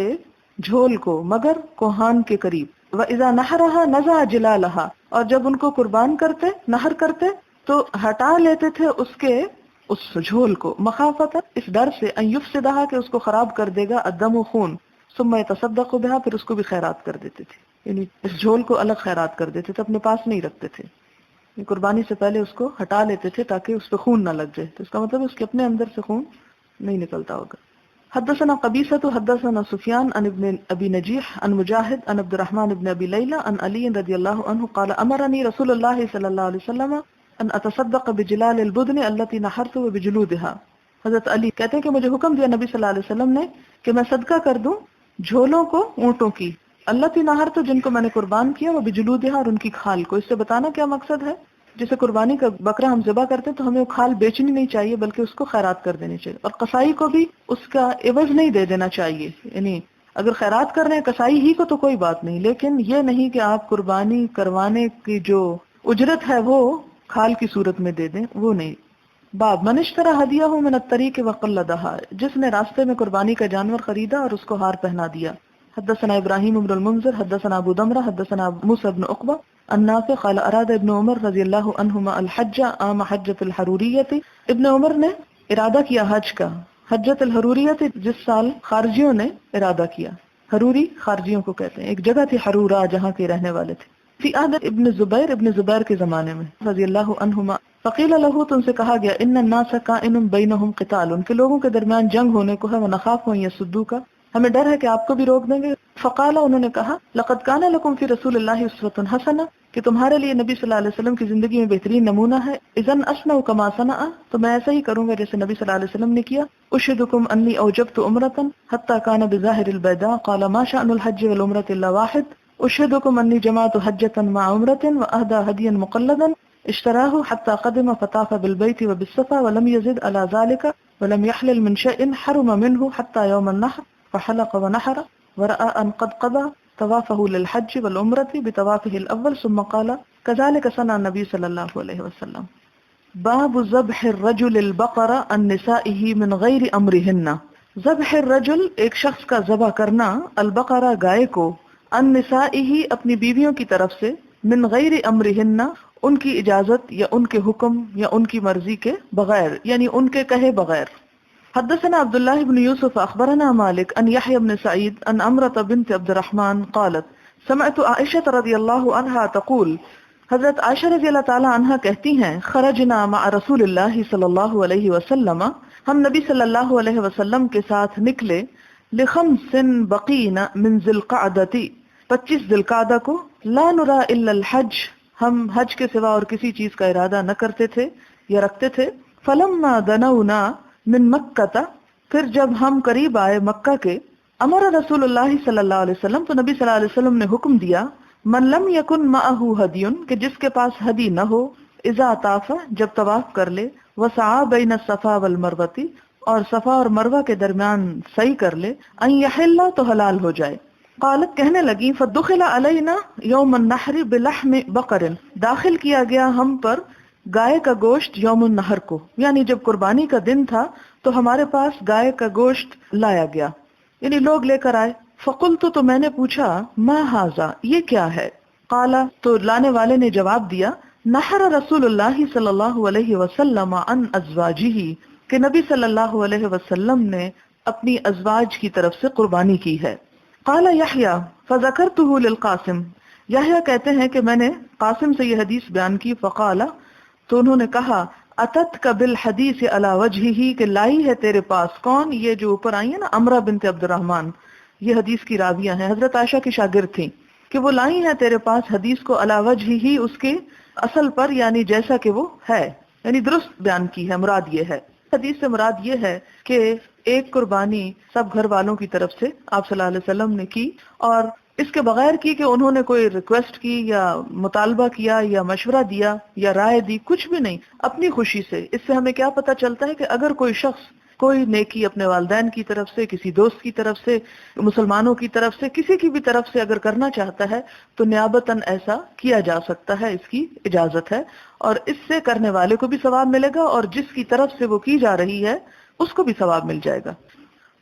[SPEAKER 1] جھول کو مگر کوہان کے قریب. وَإِذَا نَحَرَهَا نَزَعَ جِلَالَهَا، اور جب ان کو قربان کرتے نہر کرتے تو ہٹا لیتے تھے اس جھول کو، مخافت اس ڈر سے ان یفسدها کہ اس کو خراب کر دے گا الدم خون، ثم يتصدق بها پھر اس کو بھی خیرات کر دیتے تھے، یعنی اس جھول کو الگ خیرات کر دیتے تھے، اپنے پاس نہیں رکھتے تھے. قربانی سے پہلے اس کو ہٹا لیتے تھے تاکہ اس پہ خون نہ لگ جائے، تو اس کا مطلب اس کے اپنے اندر سے خون نہیں نکلتا ہوگا. حدثنا قبیصة حدثنا سفیان عن ابن ابی نجیح عن مجاہد عن عبد الرحمن ابن ابی لیلى عن علی رضی اللہ عنہ قال امرنی رسول اللہ صلی اللہ علیہ وسلم ان اتصدق بجلال البدن التي نحرت وبجلودها. حضرت علی کہتے ہیں کہ مجھے حکم دیا نبی صلی اللہ علیہ وسلم نے کہ میں صدقہ کر دوں جھولوں کو اونٹوں کی، التي نحرت جن کو میں نے قربان کیا، وبجلودها اور ان کی کھال کو. اس سے بتانا کیا مقصد ہے، جیسے قربانی کا بکرا ہم ذبح کرتے ہیں تو ہمیں وہ کھال بیچنی نہیں چاہیے بلکہ اس کو خیرات کر دینی چاہیے، اور قصائی کو بھی اس کا عوض نہیں دے دینا چاہیے. یعنی اگر خیرات کر رہے ہیں قصائی ہی کو تو کوئی بات نہیں، لیکن یہ نہیں کہ آپ قربانی کروانے کی جو اجرت ہے وہ کھال کی صورت میں دے دیں، وہ نہیں. باب من اشترى هديه من الطريق وقلدها، جس نے راستے میں قربانی کا جانور خریدا اور اس کو ہار پہنا دیا. حدثنا ابراہیم بن المنذر حدثنا ابو دمرہ حدثنا موسى بن عقبہ النافع قال اراد ابن عمر رضی اللہ عنہما الحج عام حجۃ الحروریۃ، ابن عمر نے ارادہ کیا حج کا حجۃ الحروریۃ جس سال خارجیوں نے ارادہ کیا. حروری خارجیوں کو کہتے ہیں، ایک جگہ تھی حرورا جہاں کے رہنے والے تھے. فی عہد ابن زبیر کے زمانے میں رضی اللہ عنہما. فقیل له تو ان سے کہا گیا ان الناس کائن بینہم قتال، ان کے لوگوں کے درمیان جنگ ہونے کو ہے، ونخاف ان یصدوک، ہمیں ڈر ہے کہ آپ کو بھی روک دیں گے. فقال انہوں نے کہا لقد کان لکم فی رسول اللہ اسوۃ حسنہ، کہ تمہارے لیے نبی صلی اللہ علیہ وسلم کی زندگی میں بہترین نمونہ ہے. اذن اصنع کما صنع، تو میں ایسا ہی کروں گا جیسے نبی صلی اللہ علیہ وسلم نے کیا. اشہدکم انی اوجبت عمرۃ حتی کان بظاہر البیداء قال ما شأن الحج والعمرۃ الا واحد. اشہدکم انی جمعت حجۃ مع عمرۃ واہدى هدیا مقلدا اشتراه حتى قدم فطاف بالبيت وبالصفا ولم يزد على ذلك ولم يحلل من شيء حرم منه حتى يوم النحر فحلق ونحر ورأى أن قد قضى طوافه للحج والعمرة بطوافه الأول ثم قال كذلك صنع النبي صلى الله عليه وسلم. باب ذبح الرجل البقر عن نسائه من غير أمرهن. ذبح الرجل ایک شخص کا ذبح کرنا، البقرہ گائے کو، عن نسائه اپنی بیویوں کی طرف سے، من غیر امرهن ان کی اجازت یا ان کے حکم یا ان کی مرضی کے بغیر، یعنی ان کے کہے بغیر. حدثنا عبد الله بن يوسف اخبرنا مالك ان يحيى بن سعيد ان امرة بنت عبد الرحمن قالت سمعت عائشة رضی اللہ عنہا تقول، حضرت عائشہ رضی اللہ تعالی عنہا کہتی ہیں خرجنا مع رسول اللہ صلی اللہ علیہ وسلم، ہم نبی صلی اللہ علیہ وسلم کے ساتھ نکلے، لخمس بقین من ذی القعدۃ 25 ذی القعدہ کو، لا نرى الا الحج ہم حج کے سوا اور کسی چیز کا ارادہ نہ کرتے تھے یا رکھتے تھے. فلما دنونا من مکہ پھر جب ہم قریب آئے مکہ کے، امر رسول اللہ صلی اللہ علیہ وسلم تو نبی صلی اللہ علیہ وسلم نے حکم دیا، من لم یکن معہ ہدی کہ جس کے پاس ہدی نہ ہو، اذا طاف جب طواف کر لے، وسعى بین الصفا والمروہ اور صفا اور مروہ کے درمیان سعی کر لے، ان یحل تو حلال ہو جائے. قالت کہنے لگی فدخل علینا یوم النحر بلحم بقر داخل کیا گیا ہم پر گائے کا گوشت یوم النحر کو، یعنی جب قربانی کا دن تھا تو ہمارے پاس گائے کا گوشت لایا گیا، یعنی لوگ لے کر آئے. فقلت تو میں نے پوچھا ما ھذا یہ کیا ہے؟ قال تو لانے والے نے جواب دیا نحر رسول اللہ صلی اللہ علیہ وسلم عن ازواجہ کہ نبی صلی اللہ علیہ وسلم نے اپنی ازواج کی طرف سے قربانی کی ہے. قال یحییٰ فذکرته للقاسم، یحییٰ کہتے ہیں کہ میں نے قاسم سے یہ حدیث بیان کی. فقال تو انہوں نے کہا اتتک بالحدیث علی وجہہ کہ لائی ہے تیرے پاس کون، یہ جو اوپر آئی ہے نا امرہ بنت عبد الرحمن، یہ حدیث کی راویہ ہیں، حضرت عائشہ کی شاگرد تھیں، کہ وہ لائی ہیں تیرے پاس حدیث کو علی وجہہ اس کے اصل پر، یعنی جیسا کہ وہ ہے، یعنی درست بیان کی ہے. مراد یہ ہے، حدیث سے مراد یہ ہے کہ ایک قربانی سب گھر والوں کی طرف سے آپ صلی اللہ علیہ وسلم نے کی، اور اس کے بغیر کی کہ انہوں نے کوئی ریکویسٹ کی یا مطالبہ کیا یا مشورہ دیا یا رائے دی، کچھ بھی نہیں، اپنی خوشی سے۔ اس سے ہمیں کیا پتہ چلتا ہے کہ اگر کوئی شخص کوئی نیکی اپنے والدین کی طرف سے، کسی دوست کی طرف سے، مسلمانوں کی طرف سے، کسی کی بھی طرف سے اگر کرنا چاہتا ہے تو نیابتاً ایسا کیا جا سکتا ہے، اس کی اجازت ہے، اور اس سے کرنے والے کو بھی ثواب ملے گا اور جس کی طرف سے وہ کی جا رہی ہے اس کو بھی ثواب مل جائے گا۔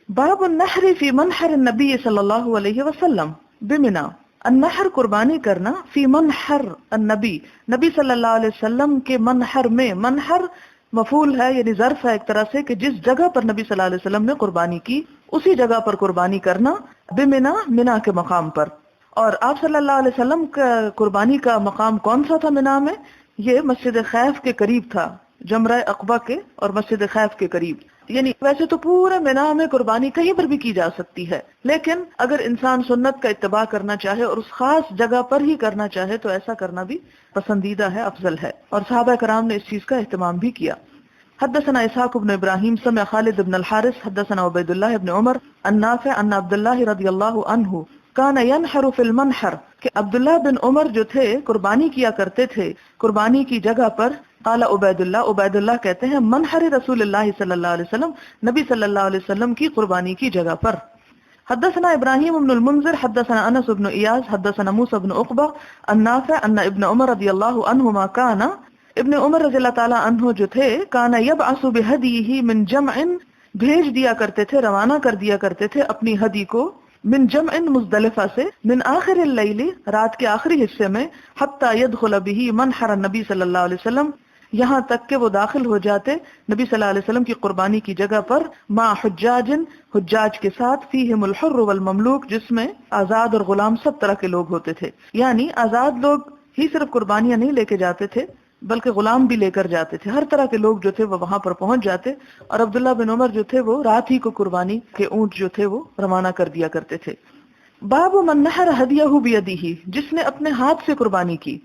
[SPEAKER 1] باب النحر فی منحر النبی صلی اللہ علیہ وسلم بمنا، النحر قربانی کرنا، فی منحر النبی، نبی صلی اللہ علیہ وسلم کے منحر میں، منحر مفعول ہے یعنی ظرف ہے ایک طرح سے، کہ جس جگہ پر نبی صلی اللہ علیہ وسلم نے قربانی کی اسی جگہ پر قربانی کرنا، بمنا، منا کے مقام پر۔ اور آپ صلی اللہ علیہ وسلم کا قربانی کا مقام کون سا تھا منا میں؟ یہ مسجد خیف کے قریب تھا، جمرہ عقبہ کے اور مسجد خیف کے قریب۔ یعنی ویسے تو پورے مینا میں قربانی کہیں پر بھی کی جا سکتی ہے، لیکن اگر انسان سنت کا اتباع کرنا چاہے اور اس خاص جگہ پر ہی کرنا چاہے تو ایسا کرنا بھی پسندیدہ ہے، افضل ہے، اور صحابہ کرام نے اس چیز کا اہتمام بھی کیا۔ حدثنا اسحاق بن ابراہیم سمع خالد بن الحارث حدثنا عبید اللہ بن عمر عن نافع ان عبد اللہ رضی اللہ عنہ کان ینحر فی المنحر، کہ عبداللہ بن عمر جو تھے قربانی کیا کرتے تھے قربانی کی جگہ پر۔ قال عبید اللہ کہتے ہیں منحر رسول اللہ صلی اللہ علیہ وسلم، نبی صلی اللہ علیہ وسلم کی قربانی کی جگہ پر۔ حدثنا ابراہیم بن المنذر حدثنا انس بن ایاز حدثنا موسى بن عقبہ عن نافع ان ابن عمر رضی اللہ عنہما کان، ابن عمر رضی اللہ تعالی عنہ جو تھے، کان یبعث بہدیہ من جمع، بھیج دیا کرتے تھے، روانہ کر دیا کرتے تھے اپنی ہدی کو، من جمع مزدلفہ سے، من آخر اللیل، رات کے آخری حصے میں، حتی یدخل بہ منحر النبی صلی اللہ علیہ وسلم، یہاں تک کہ وہ داخل ہو جاتے نبی صلی اللہ علیہ وسلم کی قربانی کی جگہ پر، مع حجاج، حجاج کے ساتھ، فیہم الحر والمملوک، جس میں آزاد اور غلام سب طرح کے لوگ ہوتے تھے۔ یعنی آزاد لوگ ہی صرف قربانیاں نہیں لے کے جاتے تھے بلکہ غلام بھی لے کر جاتے تھے، ہر طرح کے لوگ جو تھے وہ وہاں پر پہنچ جاتے، اور عبداللہ بن عمر جو تھے وہ رات ہی کو قربانی کے اونٹ جو تھے وہ روانہ کر دیا کرتے تھے۔ باب من نحر ہدیہ بیدہ، جس نے اپنے ہاتھ سے قربانی کی،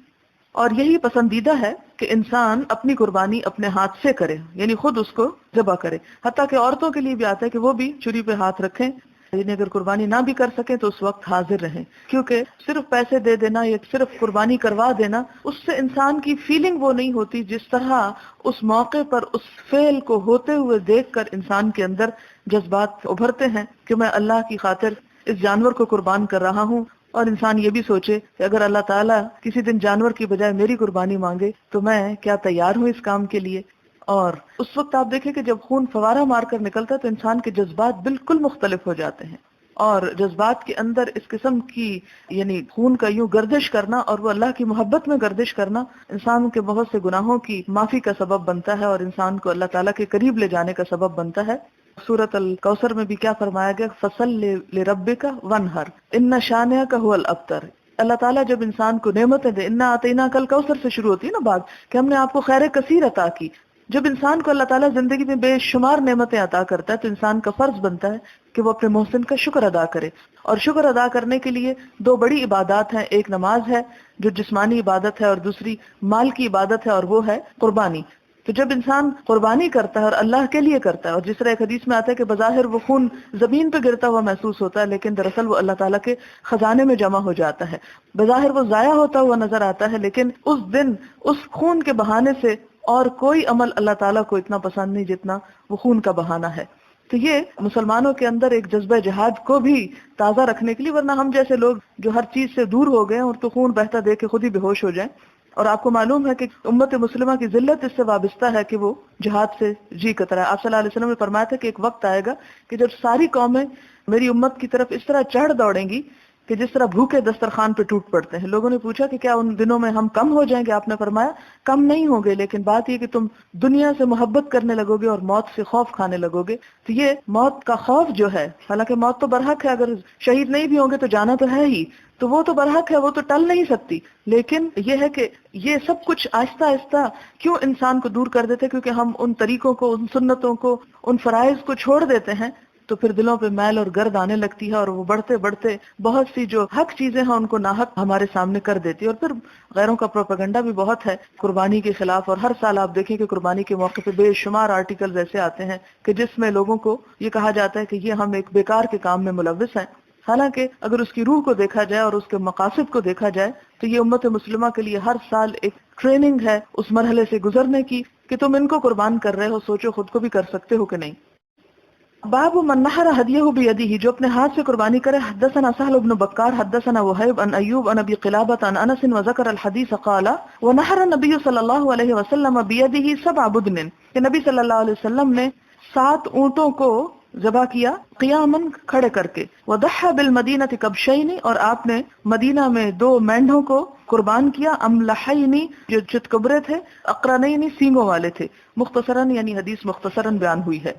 [SPEAKER 1] اور یہی پسندیدہ ہے کہ انسان اپنی قربانی اپنے ہاتھ سے کرے، یعنی خود اس کو ذبح کرے، حتیٰ کہ عورتوں کے لیے بھی آتا ہے کہ وہ بھی چھری پہ ہاتھ رکھیں، یعنی اگر قربانی نہ بھی کر سکیں تو اس وقت حاضر رہیں، کیونکہ صرف پیسے دے دینا یا صرف قربانی کروا دینا، اس سے انسان کی فیلنگ وہ نہیں ہوتی جس طرح اس موقع پر اس فعل کو ہوتے ہوئے دیکھ کر انسان کے اندر جذبات ابھرتے ہیں کہ میں اللہ کی خاطر اس جانور کو قربان کر رہا ہوں۔ اور انسان یہ بھی سوچے کہ اگر اللہ تعالیٰ کسی دن جانور کی بجائے میری قربانی مانگے تو میں کیا تیار ہوں اس کام کے لیے۔ اور اس وقت آپ دیکھیں کہ جب خون فوارہ مار کر نکلتا ہے تو انسان کے جذبات بالکل مختلف ہو جاتے ہیں، اور جذبات کے اندر اس قسم کی یعنی خون کا یوں گردش کرنا اور وہ اللہ کی محبت میں گردش کرنا انسان کے بہت سے گناہوں کی معافی کا سبب بنتا ہے اور انسان کو اللہ تعالیٰ کے قریب لے جانے کا سبب بنتا ہے۔ سورۃ الکوثر میں بھی کیا فرمایا گیا، فصل لربک وانحر ان شانئک هو الابتر۔ اللہ تعالیٰ جب انسان کو نعمتیں دے، انا اعطیناک الکوثر سے شروع ہوتی ہے نا بات، کہ ہم نے آپ کو خیر کثیر عطا کی۔ جب انسان کو اللہ تعالیٰ زندگی میں بے شمار نعمتیں عطا کرتا ہے تو انسان کا فرض بنتا ہے کہ وہ اپنے محسن کا شکر ادا کرے، اور شکر ادا کرنے کے لیے دو بڑی عبادات ہیں، ایک نماز ہے جو جسمانی عبادت ہے اور دوسری مال کی عبادت ہے اور وہ ہے قربانی۔ تو جب انسان قربانی کرتا ہے اور اللہ کے لیے کرتا ہے، اور جس طرح ایک حدیث میں آتا ہے کہ بظاہر وہ خون زمین پہ گرتا ہوا محسوس ہوتا ہے لیکن دراصل وہ اللہ تعالیٰ کے خزانے میں جمع ہو جاتا ہے، بظاہر وہ ضائع ہوتا ہوا نظر آتا ہے لیکن اس دن اس خون کے بہانے سے اور کوئی عمل اللہ تعالیٰ کو اتنا پسند نہیں جتنا وہ خون کا بہانہ ہے۔ تو یہ مسلمانوں کے اندر ایک جذبہ جہاد کو بھی تازہ رکھنے کے لیے، ورنہ ہم جیسے لوگ جو ہر چیز سے دور ہو گئے اور تو خون بہتا دیکھ کے خود ہی بے ہوش ہو جائیں۔ اور آپ کو معلوم ہے کہ امت مسلمہ کی ذلت اس سے وابستہ ہے کہ وہ جہاد سے جی کترا ہے۔ آپ صلی اللہ علیہ وسلم نے فرمایا تھا کہ ایک وقت آئے گا کہ جب ساری قومیں میری امت کی طرف اس طرح چڑھ دوڑیں گی کہ جس طرح بھوکے دسترخوان پہ ٹوٹ پڑتے ہیں۔ لوگوں نے پوچھا کہ کیا ان دنوں میں ہم کم ہو جائیں گے؟ آپ نے فرمایا کم نہیں ہوں گے، لیکن بات یہ کہ تم دنیا سے محبت کرنے لگو گے اور موت سے خوف کھانے لگو گے۔ تو یہ موت کا خوف جو ہے، حالانکہ موت تو برحق ہے، اگر شہید نہیں بھی ہوں گے تو جانا تو ہے ہی، تو وہ تو برحق ہے، وہ تو ٹل نہیں سکتی، لیکن یہ ہے کہ یہ سب کچھ آہستہ آہستہ کیوں انسان کو دور کر دیتے، کیونکہ ہم ان طریقوں کو، ان سنتوں کو، ان فرائض کو چھوڑ دیتے ہیں، تو پھر دلوں پہ میل اور گرد آنے لگتی ہے، اور وہ بڑھتے بڑھتے بہت سی جو حق چیزیں ہیں ان کو ناحق ہمارے سامنے کر دیتی ہے۔ اور پھر غیروں کا پروپیگنڈا بھی بہت ہے قربانی کے خلاف، اور ہر سال آپ دیکھیں کہ قربانی کے موقع پہ بے شمار آرٹیکلز ایسے آتے ہیں کہ جس میں لوگوں کو یہ کہا جاتا ہے کہ یہ ہم ایک بیکار کے کام میں ملوث ہیں۔ حالانکہ اگر اس کی روح کو دیکھا جائے اور اس کے مقاصد کو دیکھا جائے تو یہ امت مسلمہ کے لیے ہر سال ایک ٹریننگ ہے اس مرحلے سے گزرنے کی کہ تم ان کو قربان کر رہے ہو، سوچو خود کو بھی کر سکتے ہو کہ نہیں۔ باب من نحر ہدیہ بیدہ، جو اپنے ہاتھ سے قربانی کرے۔ حدثنا سہل بن بکار حدثنا وہیب عن ایوب عن ابی قلابۃ عن انس وذکر الحدیث قال ونحر النبی صلی اللہ علیہ وسلم بیدہ 7 بدن، کہ نبی صلی اللہ علیہ وسلم نے 7 اونٹوں کو ذبح کیا قیامن کھڑے کر کے۔ وضحى بالمدینہ کبشین، اور آپ نے مدینہ میں 2 مینڈھوں کو قربان کیا، املحین جو چتکبرے تھے، اقرنین سینگوں والے تھے۔ مختصراً یعنی حدیث مختصراً بیان ہوئی ہے۔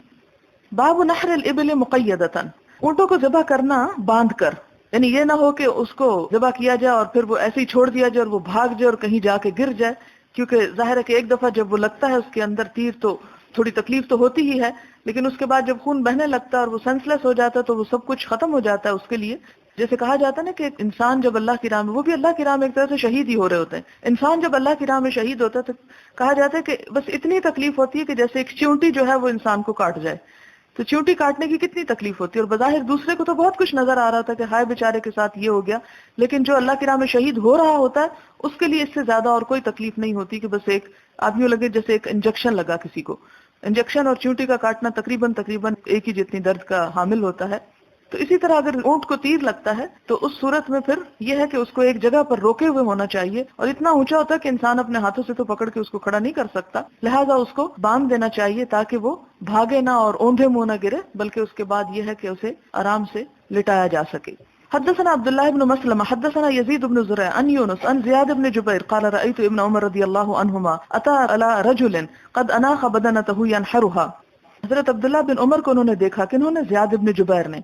[SPEAKER 1] باب نحر الابل مقیدتاً، اونٹوں کو ذبح کرنا باندھ کر، یعنی یہ نہ ہو کہ اس کو ذبح کیا جائے اور پھر وہ ایسے ہی چھوڑ دیا جائے اور وہ بھاگ جائے اور کہیں جا کے گر جائے، کیونکہ ظاہر ہے کہ ایک دفعہ جب وہ لگتا ہے اس کے اندر تیر تو تھوڑی تکلیف تو ہوتی ہی ہے، لیکن اس کے بعد جب خون بہنے لگتا ہے اور وہ سینس لیس ہو جاتا ہے تو وہ سب کچھ ختم ہو جاتا ہے اس کے لیے۔ جیسے کہا جاتا ہے نا کہ انسان جب اللہ کی راہ میں، وہ بھی اللہ کی راہ میں ایک طرح سے شہید ہی ہو رہے ہوتے ہیں، انسان جب اللہ کی راہ میں شہید ہوتا ہے تو کہا جاتا ہے کہ بس اتنی تکلیف ہوتی ہے کہ جیسے ایک چیونٹی جو ہے وہ انسان کو کاٹ جائے، تو چیونٹی کاٹنے کی کتنی تکلیف ہوتی ہے، اور بظاہر دوسرے کو تو بہت کچھ نظر آ رہا تھا کہ ہائے بیچارے کے ساتھ یہ ہو گیا، لیکن جو اللہ کی راہ میں شہید ہو رہا ہوتا ہے اس کے لیے اس سے زیادہ اور کوئی تکلیف نہیں ہوتی کہ بس ایک آدمیوں لگے جیسے ایک انجیکشن لگا کسی کو۔ انجیکشن اور چیونٹی کا کاٹنا تقریباً ایک ہی جتنی درد کا حامل ہوتا ہے۔ تو اسی طرح اگر اونٹ کو تیر لگتا ہے تو اس صورت میں پھر یہ ہے کہ اس کو ایک جگہ پر روکے ہوئے ہونا چاہیے، اور اتنا اونچا ہوتا ہے کہ انسان اپنے ہاتھوں سے تو پکڑ کے اس کو کھڑا نہیں کر سکتا، لہٰذا اس کو باندھ دینا چاہیے تاکہ وہ بھاگے نہ اور اوندھے منہ نہ گرے، بلکہ اس کے بعد یہ ہے کہ اسے آرام سے لٹایا جا سکے۔ حدثنا عبد الله بن مسلمة حدثنا يزيد بن زريع عن يونس عن زياد بن جبير قال رأيت ابن عمر رضي الله عنهما أتى على رجل قد أناخ بدنته ينحرها، حضرت عبداللہ بن عمر کو انہوں نے دیکھا، کہ انہوں نے زیاد بن جبیر نے،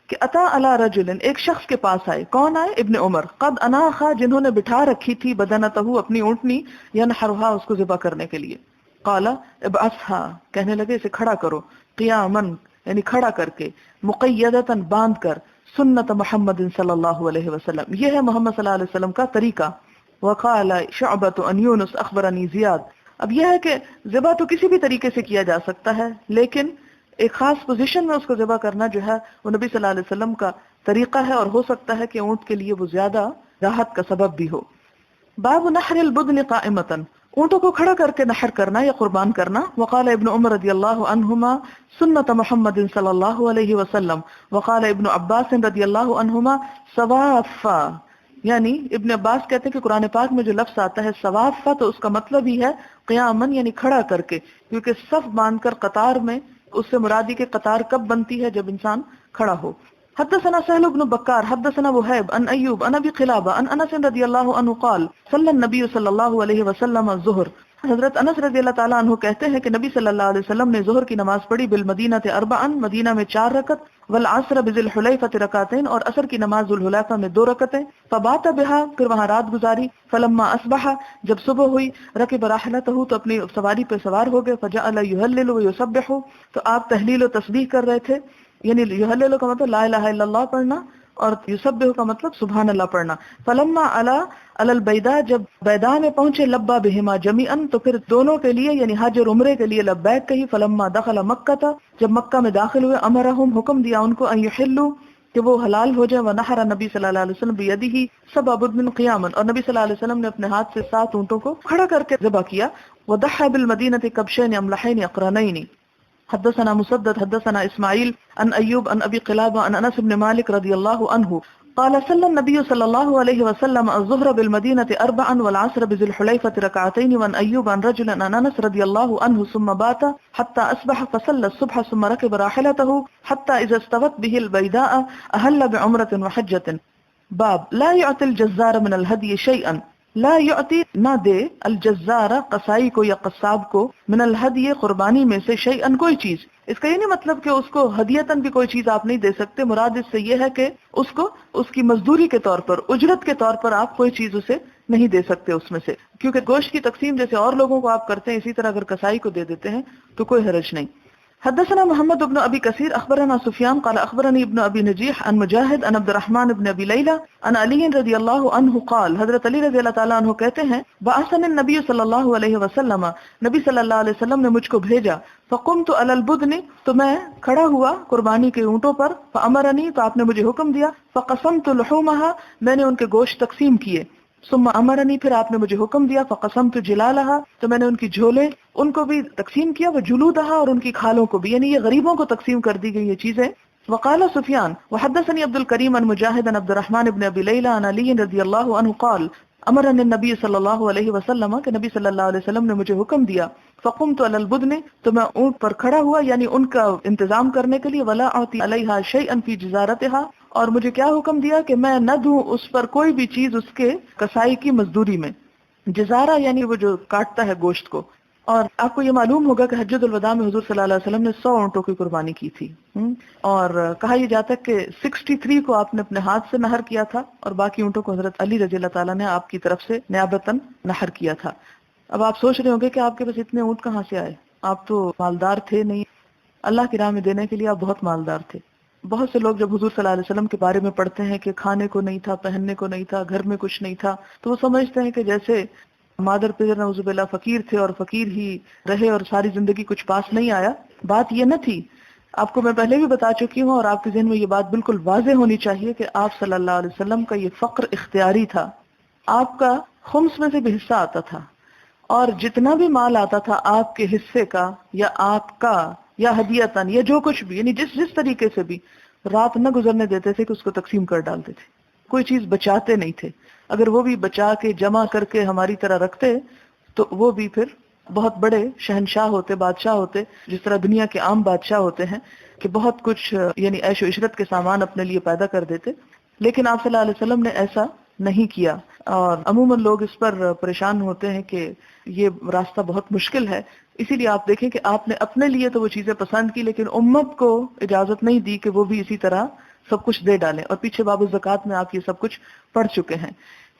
[SPEAKER 1] کہ اتا علی رجل ایک شخص کے پاس آئے، کون آئے؟ ابن عمر، قد اناخا جنہوں نے بٹھا رکھی تھی بدنتہ اپنی اونٹنی، ینحرها اس کو ذبح کرنے کے لیے، قال ابعثها کہنے لگے اسے کھڑا کرو، قیامن یعنی کھڑا کر کے، مقیدتاً باندھ کر، سنت محمد صلی اللہ علیہ وسلم یہ ہے محمد صلی اللہ علیہ وسلم کا طریقہ۔ وقال شعبۃ عن یونس اخبرنی زیاد، اب یہ ہے کہ ذبح تو کسی بھی طریقے سے کیا جا سکتا ہے، لیکن ایک خاص پوزیشن میں اس کو ذبح کرنا جو ہے وہ نبی صلی اللہ علیہ وسلم کا طریقہ ہے، اور ہو سکتا ہے کہ اونٹ کے لیے وہ زیادہ راحت کا سبب بھی ہو۔ باب نحر البدن قائمۃ، اونٹوں کو کھڑا کر کے نحر کرنا یا قربان کرنا۔ وقال ابن عمر رضی اللہ عنہما سنت محمد صلی اللہ علیہ وسلم، وقال ابن عباس رضی اللہ عنہما صوافا، یعنی ابن عباس کہتے ہیں کہ قرآن پاک میں جو لفظ آتا ہے صوافا تو اس کا مطلب ہی ہے قیامن یعنی کھڑا کر کے، کیونکہ صف باندھ کر قطار میں، اس سے مرادی کہ قطار کب بنتی ہے؟ جب انسان کھڑا ہو۔ حدثنا سهل بن بكار حدثنا وهيب عن ايوب عن ابي قلابة عن انس رضي الله عنه قال صلى النبي صلى الله عليه وسلم الظهر، حضرت انس رضی اللہ تعالیٰ عنہ کہتے ہیں کہ نبی صلی اللہ علیہ وسلم نے ظہر کی نماز پڑھی بالمدینہ 4 مدینہ میں 4 رکعت، والعصر بذی الحلیفہ رکعتین، اور عصر کی نماز ذو الحلیفہ میں 2 رکعتیں، فبات بها پھر وہاں رات گزاری، فلما اصبح جب صبح ہوئی، رکب راحلتہ تو اپنی سواری پہ سوار ہو گئے، فجعل یہلل ویسبح تو آپ تہلیل و تسبیح کر رہے تھے، یعنی یہلل کا مطلب لا الہ الا اللہ پڑھنا، اور یسبح کا مطلب سبحان اللہ پڑھنا۔ فلما علی البیداء جب بیدا میں پہنچے، لبا بہما جمیعا تو پھر دونوں کے لیے یعنی حج اور عمرے کے لیے لبیک کہی۔ فلما دخل مکہ تھا جب مکہ میں داخل ہوئے، امرہم حکم دیا ان کو، ان یحلوا کہ وہ حلال ہو جائے، ونحر نبی صلی اللہ علیہ وسلم بیدہ 7 بدن قیاما، اور نبی صلی اللہ علیہ وسلم نے اپنے ہاتھ سے 7 اونٹوں کو کھڑا کر کے ذبح کیا۔ وضحى بالمدینہ کبشین املحین اقرنین۔ حدثنا مسدد حدثنا اسماعیل عن ایوب عن ابی قلابہ عن انس بن مالک رضی اللہ عنہ قال صلى النبي صلى الله عليه وسلم الظهر بالمدينة 4 والعصر بذي الحليفة ركعتين، وعن أيوب عن رجل عن أنس رضي الله عنه ثم بات حتى أصبح فصلى الصبح ثم ركب راحلته حتى إذا استوت به البيداء أهل بعمرة وحجة۔ باب لا يعطي الجزار من الهدي شيئا، لا يعطي نہ دے الجزار قصائی کو یا قصاب کو، من الہدی قربانی میں سے، شیئن کوئی چیز۔ اس کا یہ نہیں مطلب کہ اس کو ہدیتاً بھی کوئی چیز آپ نہیں دے سکتے، مراد اس سے یہ ہے کہ اس کو اس کی مزدوری کے طور پر، اجرت کے طور پر آپ کوئی چیز اسے نہیں دے سکتے اس میں سے، کیونکہ گوشت کی تقسیم جیسے اور لوگوں کو آپ کرتے ہیں اسی طرح اگر قصائی کو دے دیتے ہیں تو کوئی حرج نہیں۔ حدثنا محمد بن ابي كثير اخبرنا سفيان قال اخبرني ابن ابي نجيح عن مجاهد عن عبد الرحمن بن ابي ليلى عن علي رضي الله عنه قال، حضرت علی رضی اللہ تعالیٰ عنہ کہتے ہیں، بعثني النبي صلی اللہ علیہ وسلم، نبی صلی اللہ علیہ وسلم نے مجھ کو بھیجا، فقمت علی البدن، تو میں کھڑا ہوا قربانی کے اونٹوں پر، فامرنی، تو آپ نے مجھے حکم دیا، فقسمت لحومها، میں نے ان کے گوشت تقسیم کیے، ثم امرنی، پھر آپ نے مجھے حکم دیا، فقسمت جلالها، تو میں نے ان کی جھولیں ان کو بھی تقسیم کیا، وجلودها، اور ان کی کھالوں کو بھی، یعنی یہ غریبوں کو تقسیم کر دی گئی یہ چیزیں. وقال سفیان وحدثني عبد الكريم عن مجاهد عن عبد الرحمن بن ابي ليلى عن علي رضي الله عنه قال امرني النبي صلی اللہ علیہ وسلم، کہ نبی صلی اللہ علیہ وسلم نے مجھے حکم دیا، فقمت علی البدن، تو میں اونٹ پر کھڑا ہوا، یعنی ان کا انتظام کرنے کے لیے، ولا اعطي عليها شيئا في جزارتها، اور مجھے کیا حکم دیا کہ میں نہ دوں اس پر کوئی بھی چیز اس کے کسائی کی مزدوری میں. جزارہ یعنی وہ جو کاٹتا ہے گوشت کو. اور آپ کو یہ معلوم ہوگا کہ حجۃ الوداع میں حضور صلی اللہ علیہ وسلم نے 100 اونٹوں کی قربانی کی تھی، اور کہا یہ جاتا ہے کہ 63 کو آپ نے اپنے ہاتھ سے نہر کیا تھا، اور باقی اونٹوں کو حضرت علی رضی اللہ تعالیٰ نے آپ کی طرف سے نیابتاً نہر کیا تھا. اب آپ سوچ رہے ہوں گے کہ آپ کے پاس اتنے اونٹ کہاں سے آئے، آپ تو مالدار تھے نہیں. اللہ کی راہ میں دینے کے لیے آپ بہت مالدار تھے. بہت سے لوگ جب حضور صلی اللہ علیہ وسلم کے بارے میں پڑھتے ہیں کہ کھانے کو نہیں تھا، پہننے کو نہیں تھا، گھر میں کچھ نہیں تھا، تو وہ سمجھتے ہیں کہ جیسے مادر پدر نعوذ باللہ فقیر تھے اور فقیر ہی رہے اور ساری زندگی کچھ پاس نہیں آیا. بات یہ نہ تھی. آپ کو میں پہلے بھی بتا چکی ہوں، اور آپ کے ذہن میں یہ بات بالکل واضح ہونی چاہیے کہ آپ صلی اللہ علیہ وسلم کا یہ فقر اختیاری تھا. آپ کا خمس میں سے بھی حصہ آتا تھا، اور جتنا بھی مال آتا تھا آپ کے حصے کا یا آپ کا یا ہدیتاً یا جو کچھ بھی، یعنی جس طریقے سے بھی، رات نہ گزرنے دیتے تھے کہ اس کو تقسیم کر ڈالتے تھے. کوئی چیز بچاتے نہیں تھے. اگر وہ بھی بچا کے جمع کر کے ہماری طرح رکھتے تو وہ بھی پھر بہت بڑے شہنشاہ ہوتے، بادشاہ ہوتے، جس طرح دنیا کے عام بادشاہ ہوتے ہیں کہ بہت کچھ یعنی عیش و عشرت کے سامان اپنے لیے پیدا کر دیتے. لیکن آپ صلی اللہ علیہ وسلم نے ایسا نہیں کیا، اور عموماً لوگ اس پر پریشان ہوتے ہیں کہ یہ راستہ بہت مشکل ہے. اسی لیے آپ دیکھیں کہ آپ نے اپنے لیے تو وہ چیزیں پسند کی، لیکن امت کو اجازت نہیں دی کہ وہ بھی اسی طرح سب کچھ دے ڈالیں. اور پیچھے باب الزکوٰۃ میں آپ یہ سب کچھ پڑھ چکے ہیں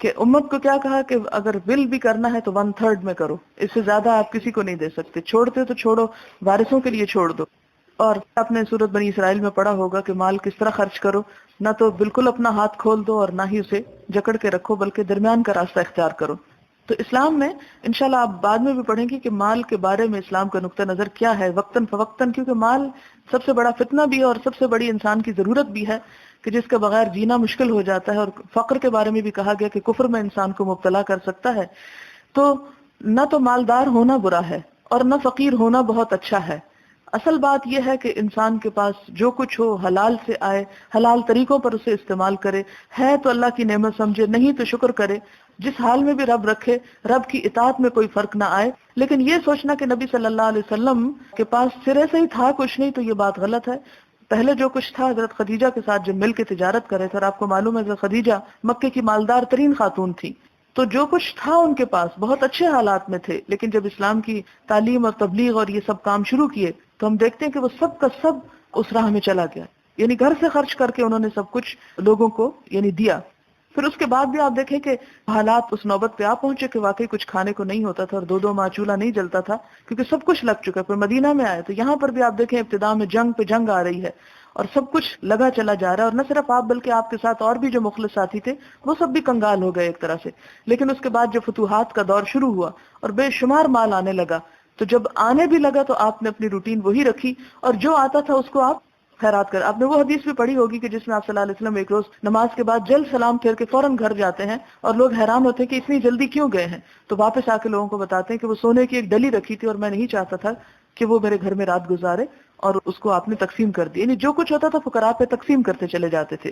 [SPEAKER 1] کہ امت کو کیا کہا کہ اگر ول بھی کرنا ہے تو 1/3 میں کرو، اس سے زیادہ آپ کسی کو نہیں دے سکتے. چھوڑتے تو چھوڑو، وارثوں کے لیے چھوڑ دو. اور آپ نے سورۃ بنی اسرائیل میں پڑھا ہوگا کہ مال کس طرح خرچ کرو، نہ تو بالکل اپنا ہاتھ کھول دو اور نہ ہی اسے جکڑ کے رکھو، بلکہ درمیان کا راستہ اختیار کرو. تو اسلام میں انشاءاللہ آپ بعد میں بھی پڑھیں گے کہ مال کے بارے میں اسلام کا نقطہ نظر کیا ہے وقتاً فوقتاً، کیونکہ مال سب سے بڑا فتنہ بھی ہے اور سب سے بڑی انسان کی ضرورت بھی ہے کہ جس کے بغیر جینا مشکل ہو جاتا ہے. اور فقر کے بارے میں بھی کہا گیا کہ کفر میں انسان کو مبتلا کر سکتا ہے. تو نہ تو مالدار ہونا برا ہے اور نہ فقیر ہونا بہت اچھا ہے. اصل بات یہ ہے کہ انسان کے پاس جو کچھ ہو حلال سے آئے، حلال طریقوں پر اسے استعمال کرے. ہے تو اللہ کی نعمت سمجھے، نہیں تو شکر کرے. جس حال میں بھی رب رکھے، رب کی اطاعت میں کوئی فرق نہ آئے. لیکن یہ سوچنا کہ نبی صلی اللہ علیہ وسلم کے پاس سرے سے ہی تھا کچھ نہیں، تو یہ بات غلط ہے. پہلے جو کچھ تھا حضرت خدیجہ کے ساتھ جب مل کے تجارت کرے تھے، اور آپ کو معلوم ہے حضرت خدیجہ مکے کی مالدار ترین خاتون تھی، تو جو کچھ تھا ان کے پاس بہت اچھے حالات میں تھے. لیکن جب اسلام کی تعلیم اور تبلیغ اور یہ سب کام شروع کیے تو ہم دیکھتے ہیں کہ وہ سب کا سب اس راہ میں چلا گیا. یعنی گھر سے خرچ کر کے انہوں نے سب کچھ لوگوں کو یعنی دیا. پھر اس کے بعد بھی آپ دیکھیں کہ حالات اس نوبت پہ آپ پہنچے کہ واقعی کچھ کھانے کو نہیں ہوتا تھا، اور 2 ماہ چولہا نہیں جلتا تھا کیونکہ سب کچھ لگ چکا. پھر مدینہ میں آئے تو یہاں پر بھی آپ دیکھیں ابتدا میں جنگ پہ جنگ آ رہی ہے اور سب کچھ لگا چلا جا رہا ہے. اور نہ صرف آپ بلکہ آپ کے ساتھ اور بھی جو مخلص ساتھی تھے وہ سب بھی کنگال ہو گئے ایک طرح سے. لیکن اس کے بعد جو فتوحات کا دور شروع ہوا اور بے شمار مال آنے لگا، تو جب آنے بھی لگا تو آپ نے اپنی روٹین وہی رکھی، اور جو آتا تھا اس کو آپ خیرات کر. آپ نے وہ حدیث بھی پڑھی ہوگی کہ جس میں آپ صلی اللہ علیہ وسلم ایک روز نماز کے بعد جلد سلام پھیر کے فوراً گھر جاتے ہیں، اور لوگ حیران ہوتے ہیں کہ اتنی جلدی کیوں گئے ہیں. تو واپس آ کے لوگوں کو بتاتے ہیں کہ وہ سونے کی ایک ڈلی رکھی تھی اور میں نہیں چاہتا تھا کہ وہ میرے گھر میں رات گزارے، اور اس کو آپ نے تقسیم کر دی. یعنی جو کچھ ہوتا تھا فقراء پہ تقسیم کرتے چلے جاتے تھے.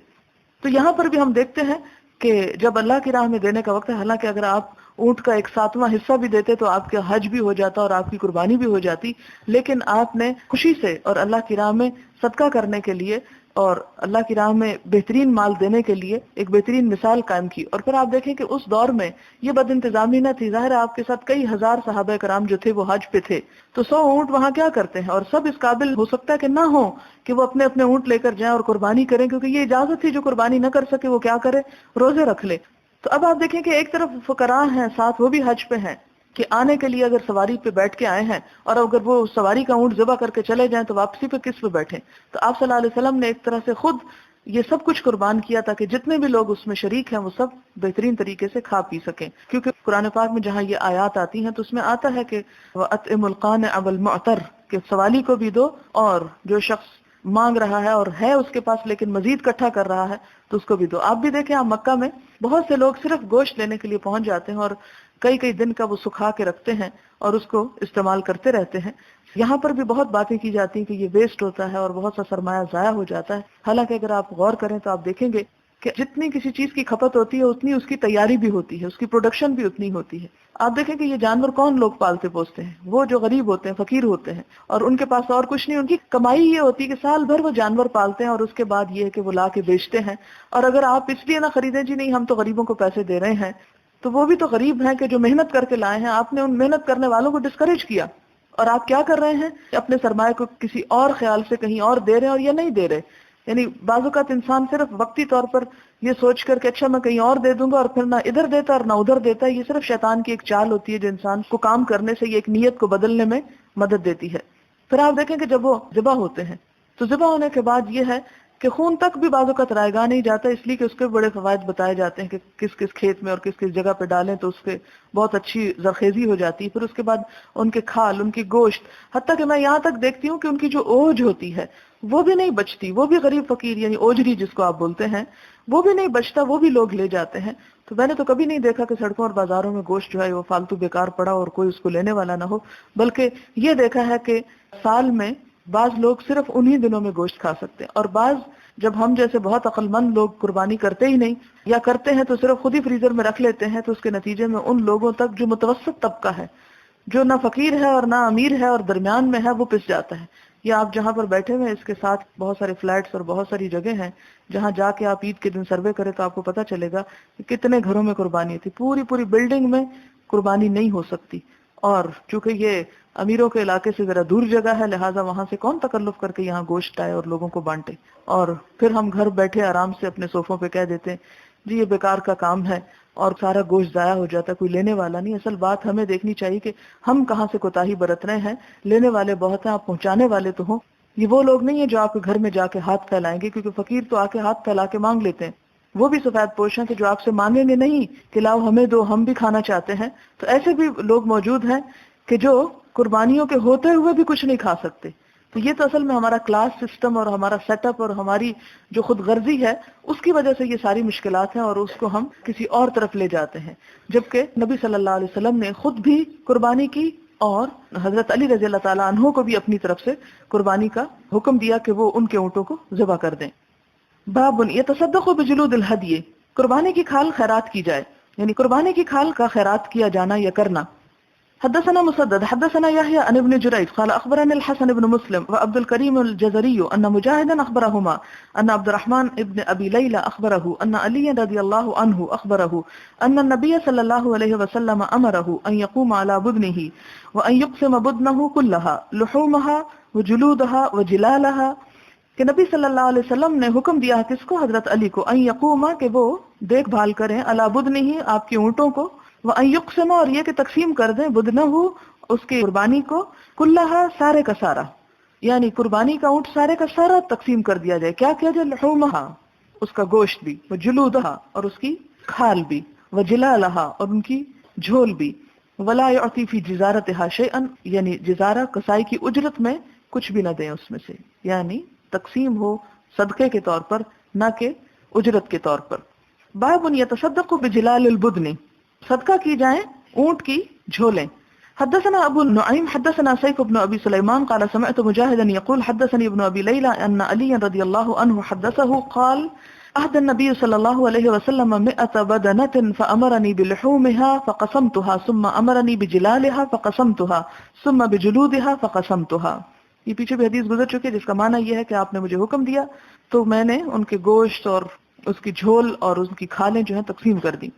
[SPEAKER 1] تو یہاں پر بھی ہم دیکھتے ہیں کہ جب اللہ کی راہ میں دینے کا وقت ہے، حالانکہ اگر آپ اونٹ کا 1/7واں حصہ بھی دیتے تو آپ کا حج بھی ہو جاتا اور آپ کی قربانی بھی ہو جاتی، لیکن آپ نے خوشی سے اور اللہ کی راہ میں صدقہ کرنے کے لیے اور اللہ کی راہ میں بہترین مال دینے کے لیے ایک بہترین مثال قائم کی. اور پھر آپ دیکھیں کہ اس دور میں یہ بد انتظامی نہ تھی. ظاہر ہے آپ کے ساتھ کئی ہزار صحابہ کرام جو تھے وہ حج پہ تھے، تو 100 اونٹ وہاں کیا کرتے ہیں، اور سب اس قابل ہو سکتا ہے کہ نہ ہو کہ وہ اپنے اپنے اونٹ لے کر جائیں اور قربانی کریں، کیونکہ یہ اجازت تھی جو قربانی نہ کر سکے وہ کیا کرے، روزے رکھ لے. تو اب آپ دیکھیں کہ ایک طرف فقراء ہیں ساتھ وہ بھی حج پہ ہیں کہ آنے کے لیے اگر سواری پہ بیٹھ کے آئے ہیں، اور اگر وہ سواری کا اونٹ ذبح کر کے چلے جائیں تو واپسی پہ کس پہ بیٹھیں. تو آپ صلی اللہ علیہ وسلم نے ایک طرح سے خود یہ سب کچھ قربان کیا تاکہ جتنے بھی لوگ اس میں شریک ہیں وہ سب بہترین طریقے سے کھا پی سکیں. کیونکہ قرآن پاک میں جہاں یہ آیات آتی ہیں تو اس میں آتا ہے کہ وَأَطْعِمُ الْقَانِعَ وَالْمُعْتَرَّ، کہ سوالی کو بھی دو، اور جو شخص مانگ رہا ہے اور ہے اس کے پاس لیکن مزید اکٹھا کر رہا ہے تو اس کو بھی دو۔ آپ بھی دیکھیں، آپ مکہ میں بہت سے لوگ صرف گوشت لینے کے لیے پہنچ جاتے ہیں اور کئی کئی دن کا وہ سکھا کے رکھتے ہیں اور اس کو استعمال کرتے رہتے ہیں۔ یہاں پر بھی بہت باتیں کی جاتی ہیں کہ یہ ویسٹ ہوتا ہے اور بہت سا سرمایہ ضائع ہو جاتا ہے، حالانکہ اگر آپ غور کریں تو آپ دیکھیں گے کہ جتنی کسی چیز کی کھپت ہوتی ہے اتنی اس کی تیاری بھی ہوتی ہے، اس کی پروڈکشن بھی اتنی ہوتی ہے۔ آپ دیکھیں کہ یہ جانور کون لوگ پالتے پوستے ہیں؟ وہ جو غریب ہوتے ہیں، فقیر ہوتے ہیں، اور ان کے پاس اور کچھ نہیں، ان کی کمائی یہ ہوتی ہے کہ سال بھر وہ جانور پالتے ہیں اور اس کے بعد یہ ہے کہ وہ لا کے بیچتے ہیں۔ اور اگر آپ اس لیے نہ خریدیں جی نہیں ہم تو غریبوں کو پیسے دے رہے ہیں، تو وہ بھی تو غریب ہیں کہ جو محنت کر کے لائے ہیں، آپ نے ان محنت کرنے والوں کو ڈسکریج کیا، اور آپ کیا کر رہے ہیں کہ اپنے سرمایہ کو کسی اور خیال سے کہیں اور دے رہے ہیں اور یہ نہیں دے رہے۔ یعنی بعض اوقات انسان صرف وقتی طور پر یہ سوچ کر کہ اچھا میں کہیں اور دے دوں گا، اور پھر نہ ادھر دیتا اور نہ ادھر دیتا، یہ صرف شیطان کی ایک چال ہوتی ہے جو انسان کو کام کرنے سے، یہ ایک نیت کو بدلنے میں مدد دیتی ہے۔ پھر آپ دیکھیں کہ جب وہ ذبح ہوتے ہیں تو ذبح ہونے کے بعد یہ ہے کہ خون تک بھی بعض اوقات رائے گاہ نہیں جاتا، اس لیے کہ اس کے بڑے فوائد بتائے جاتے ہیں کہ کس کس کھیت میں اور کس کس جگہ پہ ڈالیں تو اس کے بہت اچھی زرخیزی ہو جاتی ہے۔ پھر اس کے بعد ان کے کھال، ان کی گوشت، حتیٰ کہ میں یہاں تک دیکھتی ہوں کہ ان کی جو اوج ہوتی ہے وہ بھی نہیں بچتی، وہ بھی غریب فقیر یعنی اوجری جس کو آپ بولتے ہیں وہ بھی نہیں بچتا، وہ بھی لوگ لے جاتے ہیں۔ تو میں نے تو کبھی نہیں دیکھا کہ سڑکوں اور بازاروں میں گوشت جو ہے وہ فالتو بیکار پڑا اور کوئی اس کو لینے والا نہ ہو، بلکہ یہ دیکھا ہے کہ سال میں بعض لوگ صرف انہی دنوں میں گوشت کھا سکتے ہیں، اور بعض جب ہم جیسے بہت عقل مند لوگ قربانی کرتے ہی نہیں، یا کرتے ہیں تو صرف خود ہی فریزر میں رکھ لیتے ہیں، تو اس کے نتیجے میں ان لوگوں تک جو متوسط طبقہ ہے، جو نہ فقیر ہے اور نہ امیر ہے اور درمیان میں ہے، وہ پس جاتا ہے۔ یا آپ جہاں پر بیٹھے ہوئے اس کے ساتھ بہت سارے فلیٹس اور بہت ساری جگہ ہیں جہاں جا کے آپ عید کے دن سروے کریں تو آپ کو پتا چلے گا کہ کتنے گھروں میں قربانی تھی، پوری پوری بلڈنگ میں قربانی نہیں ہو سکتی۔ اور چونکہ یہ امیروں کے علاقے سے ذرا دور جگہ ہے، لہٰذا وہاں سے کون تکلف کر کے یہاں گوشت آئے اور لوگوں کو بانٹے، اور پھر ہم گھر بیٹھے آرام سے اپنے صوفوں پہ کہہ دیتے ہیں جی یہ بیکار کا کام ہے اور سارا گوشت ضائع ہو جاتا ہے، کوئی لینے والا نہیں۔ اصل بات ہمیں دیکھنی چاہیے کہ ہم کہاں سے کوتاہی برت رہے ہیں۔ لینے والے بہت ہیں، آپ پہنچانے والے تو ہوں۔ یہ وہ لوگ نہیں ہیں جو آپ کے گھر میں جا کے ہاتھ پھیلائیں گے، کیونکہ فقیر تو آ کے ہاتھ پھیلا کے مانگ لیتے ہیں، وہ بھی سفید پوش ہیں کہ جو آپ سے مانگیں گے نہیں کہ لاؤ ہمیں دو، ہم بھی کھانا چاہتے ہیں۔ تو ایسے بھی لوگ موجود ہیں کہ جو قربانیوں کے ہوتے ہوئے بھی کچھ نہیں کھا سکتے۔ تو یہ تو اصل میں ہمارا کلاس سسٹم اور ہمارا سیٹ اپ اور ہماری جو خود غرضی ہے اس کی وجہ سے یہ ساری مشکلات ہیں، اور اس کو ہم کسی اور طرف لے جاتے ہیں، جبکہ نبی صلی اللہ علیہ وسلم نے خود بھی قربانی کی اور حضرت علی رضی اللہ تعالیٰ عنہ کو بھی اپنی طرف سے قربانی کا حکم دیا کہ وہ ان کے اونٹوں کو ذبح کر دیں۔ باب یتصدق بجلود الہدی، قربانی کی کھال خیرات کی جائے، یعنی قربانی کی کھال کا خیرات کیا جانا یا کرنا۔ حدثنا مسدد حدثنا يحيى عن ابن جريج قال اخبرني الحسن بن مسلم وعبد الكريم الجزري ان مجاهدا اخبرهما ان عبد الرحمن ابن ابي ليلى اخبره ان علي رضي الله عنه اخبره ان النبي صلى الله عليه وسلم امره ان يقوم على بدنه وان يقسم بدنه كلها لحومها وجلودها وجلالها، کہ نبی صلی اللہ علیہ وسلم نے حکم دیا ہے کس کو؟ حضرت علی کو، ان یقوما کہ وہ دیکھ بھال کریں، علی بدنہ آپ کی اونٹوں کو، وان یقسم اور یہ کہ تقسیم کر دیں، بدنہ اس کی قربانی کو، کلہا سارے کا سارا، یعنی قربانی کا اونٹ سارے کا سارا تقسیم کر دیا جائے۔ کیا کیا جائے؟ لحومہا اس کا گوشت بھی، وجلودہا اور اس کی کھال بھی، وجلالہا اور ان کی جھول بھی، ولا یعطی فی جزارتہا شیئا یعنی جزارہ کسائی کی اجرت میں کچھ بھی نہ دیں اس میں سے، یعنی تقسیم ہو صدقے کے طور پر نہ کہ اجرت کے طور پر۔ باب یتصدق بجلال البدن، صدقہ کی جائیں اونٹ کی جھولیں۔ حدثنا ابو النعیم حدثنا سیف بن ابی سلیمان قال سمعت مجاہدا یقول حدثني ابن ابی لیلى ان علی رضی اللہ عنہ حدثه قال عهد النبي صلی اللہ علیہ وسلم 100 بدنة فأمرني بلحومها فقسمتها ثم أمرني بجلالها فقسمتها ثم بجلودها فقسمتها۔ یہ پیچھے بھی حدیث گزر چکی ہے جس کا معنی یہ ہے کہ آپ نے مجھے حکم دیا تو میں نے ان کے گوشت اور اس کی جھول اور اس کی کھالیں جو ہیں تقسیم کر دی۔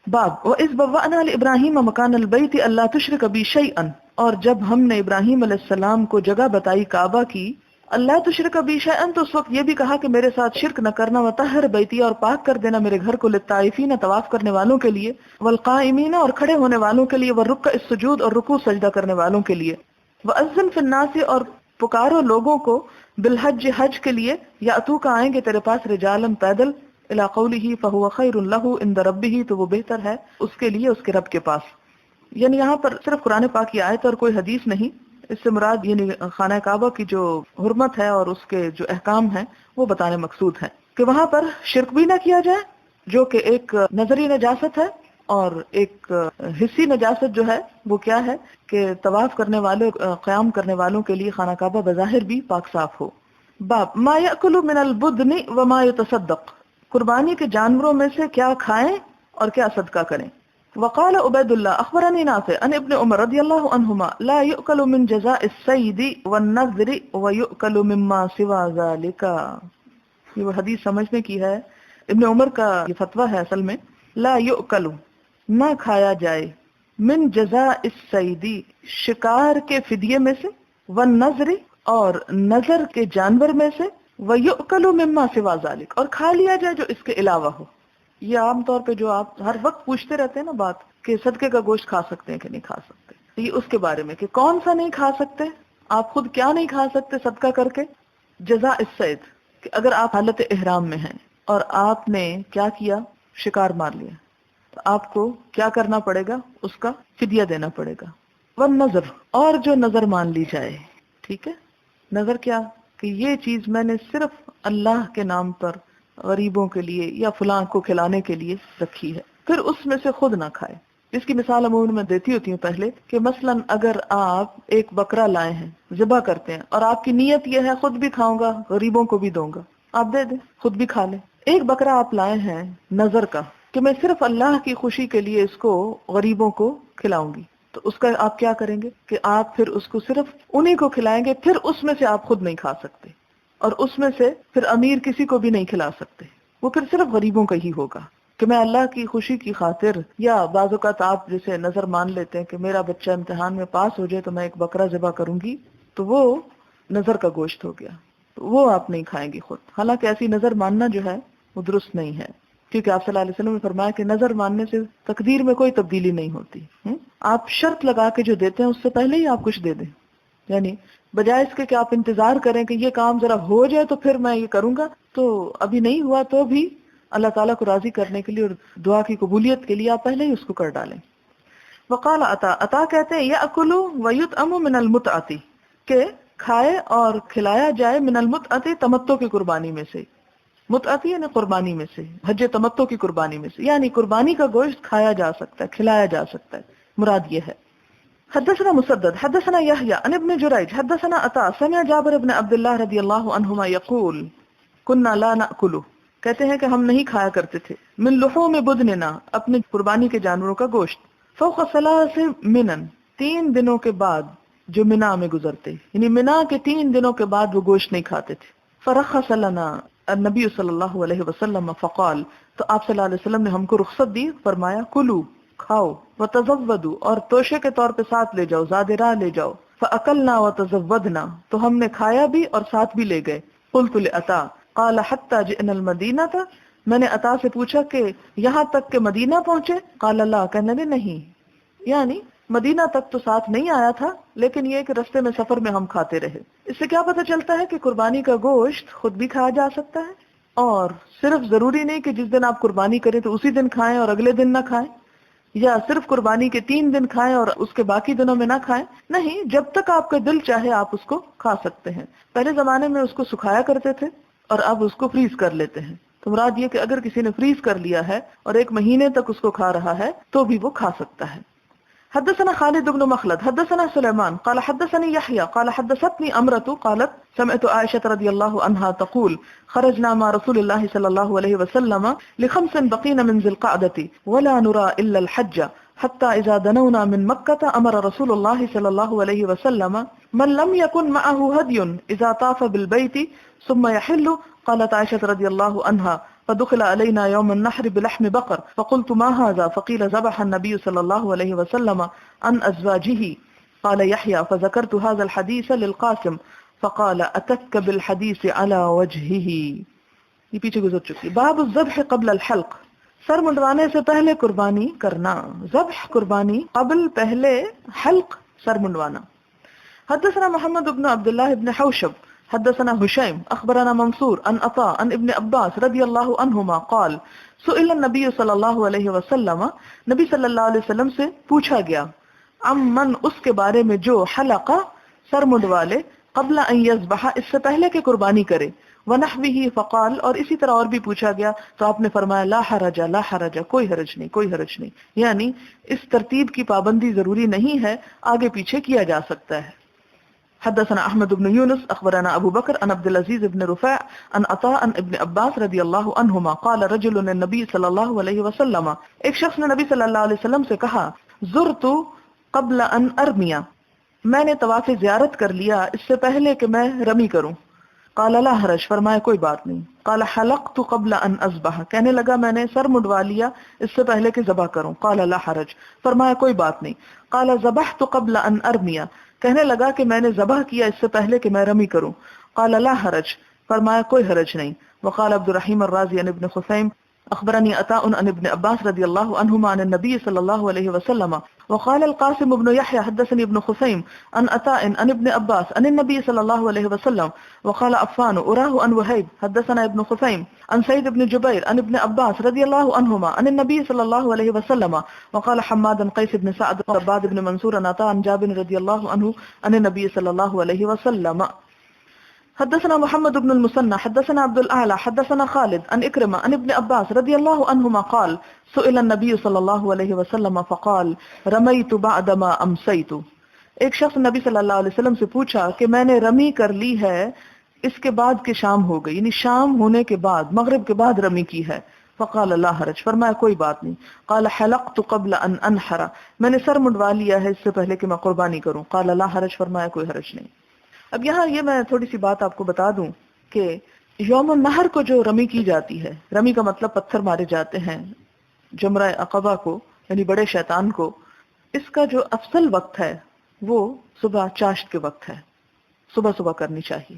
[SPEAKER 1] باب وَإِذْ بَوَّأْنَا لِإِبْرَاهِيمَ مَكَانَ الْبَيْتِ أَلَّا تُشْرِكَ بِي شَيْئًا، اور جب ہم نے ابراہیم علیہ السلام کو جگہ بتائی کعبہ کی، اللہ تشرک بی شیئا تو اس وقت یہ بھی کہا کہ میرے ساتھ شرک نہ کرنا، وطہر بیتی اور پاک کر دینا میرے گھر کو، للطائفین طواف کرنے والوں کے لیے، والقائمین اور کھڑے ہونے والوں کے لیے، والرکع السجود اور رکوع سجدہ کرنے والوں کے لیے، وأذن فی الناس اور پکارو لوگوں کو، بالحج حج کے لیے، یاتو کا آئیں گے تیرے پاس، رجالن پیدل، الی قولہ فہو خیر لہ عند ربہ تو وہ بہتر ہے اس کے لیے اس کے رب کے پاس۔ یعنی یہاں پر صرف قرآن پاک کی آیت اور کوئی حدیث نہیں، اس سے مراد یعنی خانہ کعبہ کی جو حرمت ہے اور اس کے جو احکام ہیں وہ بتانے مقصود ہے کہ وہاں پر شرک بھی نہ کیا جائے جو کہ ایک نظری نجاست ہے، اور ایک حصی نجاست جو ہے وہ کیا ہے کہ طواف کرنے والے قیام کرنے والوں کے لیے خانہ کعبہ بظاہر بھی پاک صاف ہو۔ باب ما یأکل من البدن وما یتصدق، قربانی کے جانوروں میں سے کیا کھائیں اور کیا صدقہ کریں۔ وقال عبید اللہ اخبرنی نافع عن ابن عمر رضی اللہ عنہما لا یؤکل من جزاء الصید والنذر ویؤکل مما سوى ذلك، یہ وہ حدیث سمجھنے کی ہے، ابن عمر کا یہ فتویٰ ہے اصل میں، لا یؤکل نہ کھایا جائے، من جزاء الصید شکار کے فدیے میں سے، والنذر اور نظر کے جانور میں سے، ویؤکل مما سوى ذلك اور کھا لیا جائے جو اس کے علاوہ ہو۔ یہ عام طور پہ جو آپ ہر وقت پوچھتے رہتے ہیں نا بات کہ صدقے کا گوشت کھا سکتے ہیں کہ نہیں کھا سکتے، یہ اس کے بارے میں کہ کون سا نہیں کھا سکتے، آپ خود کیا نہیں کھا سکتے صدقہ کر کے۔ جزاء الصید کہ اگر آپ حالت احرام میں ہیں اور آپ نے کیا کیا، شکار مار لیا، تو آپ کو کیا کرنا پڑے گا، اس کا فدیہ دینا پڑے گا۔ والنذر اور جو نظر مان لی جائے، ٹھیک ہے، نظر کیا کہ یہ چیز میں نے صرف اللہ کے نام پر غریبوں کے لیے یا فلاں کو کھلانے کے لیے رکھی ہے، پھر اس میں سے خود نہ کھائے۔ اس کی مثال عموماً میں دیتی ہوتی ہوں پہلے کہ مثلاً اگر آپ ایک بکرا لائے ہیں، ذبح کرتے ہیں، اور آپ کی نیت یہ ہے خود بھی کھاؤں گا غریبوں کو بھی دوں گا، آپ دے دیں، خود بھی کھا لیں۔ ایک بکرا آپ لائے ہیں نظر کا کہ میں صرف اللہ کی خوشی کے لیے اس کو غریبوں کو کھلاؤں گی، تو اس کا آپ کیا کریں گے کہ آپ پھر اس کو صرف انہی کو کھلائیں گے، پھر اس میں سے آپ خود نہیں کھا سکتے، اور اس میں سے پھر امیر کسی کو بھی نہیں کھلا سکتے، وہ پھر صرف غریبوں کا ہی ہوگا کہ میں اللہ کی خوشی کی خاطر، یا بعض اوقات آپ جیسے نظر مان لیتے ہیں کہ میرا بچہ امتحان میں پاس ہو جائے تو میں ایک بکرا ذبح کروں گی، تو وہ نظر کا گوشت ہو گیا، تو وہ آپ نہیں کھائیں گے خود۔ حالانکہ ایسی نظر ماننا جو ہے وہ درست نہیں ہے، کیونکہ آپ صلی اللہ علیہ وسلم نے فرمایا کہ نظر ماننے سے تقدیر میں کوئی تبدیلی نہیں ہوتی۔ آپ شرط لگا کے جو دیتے ہیں اس سے پہلے ہی آپ کچھ دے دیں، یعنی بجائے اس کے کہ آپ انتظار کریں کہ یہ کام ذرا ہو جائے تو پھر میں یہ کروں گا، تو ابھی نہیں ہوا تو بھی اللہ تعالیٰ کو راضی کرنے کے لیے اور دعا کی قبولیت کے لیے آپ پہلے ہی اس کو کر ڈالیں۔ وقال عطا کہتے ہیں یأکل ویطعم من المتعۃ، کہ کھائے اور کھلایا جائے من المتعۃ تمتع کی قربانی میں سے، متعۃ یعنی قربانی میں سے، حج تمتع کی قربانی میں سے، یعنی قربانی کا گوشت کھایا جا سکتا ہے، کھلایا جا سکتا ہے، مراد یہ ہے۔ حدثنا مسدد حدثنا يحيى عن ابن جريج حدثنا عطاء سمع جابر بن عبد الله رضی اللہ عنہما يقول كنا لا نأكل، کہتے ہیں کہ ہم نہیں کھایا کرتے تھے، من لحوم بدننا اپنے قربانی کے جانوروں کا گوشت، فوق 3 منن 3 دنوں کے بعد جو منا میں گزرتے، یعنی منا کے 3 دنوں کے بعد وہ گوشت نہیں کھاتے تھے۔ فرخص لنا النبی صلی اللہ علیہ وسلم فقال، تو آپ صلی اللہ علیہ وسلم نے ہم کو رخصت دی، فرمایا کلو کھاؤ، وتزودوا اور توشے کے طور پہ ساتھ لے جاؤ، زاد راہ لے جاؤ، فاکلنا وتزودنا تو ہم نے کھایا بھی اور ساتھ بھی لے گئے۔ قلت لعطا قال حتى جئنا المدینہ، میں نے عطا سے پوچھا کہ یہاں تک کہ مدینہ پہنچے، قال لا، کہنے لگے نہیں، یعنی مدینہ تک تو ساتھ نہیں آیا تھا، لیکن یہ کہ رستے میں سفر میں ہم کھاتے رہے۔ اس سے کیا پتہ چلتا ہے کہ قربانی کا گوشت خود بھی کھایا جا سکتا ہے، اور صرف ضروری نہیں کہ جس دن آپ قربانی کریں تو اسی دن کھائیں اور اگلے دن نہ کھائیں، یا صرف قربانی کے 3 دن کھائیں اور اس کے باقی دنوں میں نہ کھائیں، نہیں، جب تک آپ کا دل چاہے آپ اس کو کھا سکتے ہیں۔ پہلے زمانے میں اس کو سکھایا کرتے تھے اور اب اس کو فریز کر لیتے ہیں، تو مراد یہ کہ اگر کسی نے فریز کر لیا ہے اور 1 مہینے تک اس کو کھا رہا ہے تو بھی وہ کھا سکتا ہے۔ حدثنا خالد بن مخلد حدثنا سليمان قال حدثني يحيى قال حدثتني أمرة قالت سمعت عائشة رضي الله عنها تقول خرجنا مع رسول الله صلى الله عليه وسلم ل5 بقين من ذي القعدة ولا نرى إلا الحج حتى إذا دنونا من مكة أمر رسول الله صلى الله عليه وسلم من لم يكن معه هدي إذا طاف بالبيت ثم يحل، قالت عائشة رضي الله عنها فدخل علينا يوم النحر بلحم بقر فقلت ما هذا، فقيل ذبح النبي صلى الله عليه وسلم عن أزواجه، قال يحيى فذكرت هذا الحديث للقاسم فقال أتك بالحديث على وجهه، یہ پیچھے گزر چکی۔ باب الذبح قبل الحلق، سر منڈوانے سے پہلے قربانی کرنا، ذبح قربانی، قبل پہلے، حلق سر منڈوانا۔ حدثنا محمد بن عبد الله بن حوشب حدثنا هشيم اخبرنا منصور عن عطاء عن ابن عباس رضی اللہ عنہما قال سئل النبی صلی اللہ علیہ وسلم، نبی صلی اللہ علیہ وسلم سے پوچھا گیا، عمن اس کے بارے میں جو حلق سر منڈوا لے، قبل ان یذبح، اس سے پہلے کہ قربانی کرے، ونحوہ فقال، اور اسی طرح اور بھی پوچھا گیا تو آپ نے فرمایا لا حرج لا حرج، کوئی حرج نہیں، کوئی حرج نہیں، یعنی اس ترتیب کی پابندی ضروری نہیں ہے، آگے پیچھے کیا جا سکتا ہے۔ حدثنا احمد بن یونس اخبرنا ابو بکر عن عبد العزیز بن رفاع عن عطاء عن ابن عباس رضی اللہ عنہما قال رجل للنبی صلی اللہ علیہ وسلم، ایک شخص نے نبی صلی اللہ علیہ وسلم سے کہا، زرت قبل ان ارمیا، میں نے طواف زیارت کر لیا اس سے پہلے کہ میں رمی کروں۔ قال لا حرج، فرمایا کوئی بات نہیں۔ قال حلقت قبل ان اذبح، کہنے لگا میں نے سر منڈوا لیا اس سے پہلے کہ ذبح کروں۔ قال لا حرج، فرمایا کوئی بات نہیں۔ قال ذبحت قبل ان ارمیا، کہنے لگا کہ میں نے ذبح کیا اس سے پہلے کہ میں رمی کروں۔ قال لا حرج، فرمایا کوئی حرج نہیں۔ وقال عبد الرحیم الرازی عن ابن خثیم اخبرني عطاء عن ابن عباس رضي الله عنهما عن النبي صلى الله عليه وسلم وقال القاسم بن يحيى حدثني ابن خثيم عن عطاء عن ابن عباس عن النبي صلى الله عليه وسلم وقال عفان أراه عن وهيب حدثنا ابن خثيم عن سيد بن جبير عن ابن عباس رضي الله عنهما عن النبي صلى الله عليه وسلم وقال حماد عن قيس بن سعد عباد بن منصور عن عطاء عن جابر رضي الله عنه عن النبي صلى الله عليه وسلم حدثنا محمد بن المثنى حدثنا عبد الاعلى حدثنا خالد عن اکرمہ عن ابن عباس رضی اللہ عنہما قال سئل النبی صلی اللہ علیہ وسلم فقال رمیت بعدما امسیت، ایک شخص نبی صلی اللہ علیہ وسلم سے پوچھا کہ میں نے رمی کر لی ہے اس کے بعد کہ شام ہو گئی، یعنی شام ہونے کے بعد، مغرب کے بعد رمی کی ہے۔ فقال لا حرج، فرمایا کوئی بات نہیں۔ قال حلقت قبل ان انحر، میں نے سر منڈوا لیا ہے اس سے پہلے کہ میں قربانی کروں۔ قال لا حرج، فرمایا کوئی حرج نہیں۔ اب یہاں یہ میں تھوڑی سی بات آپ کو بتا دوں کہ یوم النحر کو جو رمی کی جاتی ہے، رمی کا مطلب پتھر مارے جاتے ہیں جمرہ عقبہ کو، یعنی بڑے شیطان کو، اس کا جو افضل وقت ہے وہ صبح چاشت کے وقت ہے، صبح صبح کرنی چاہیے۔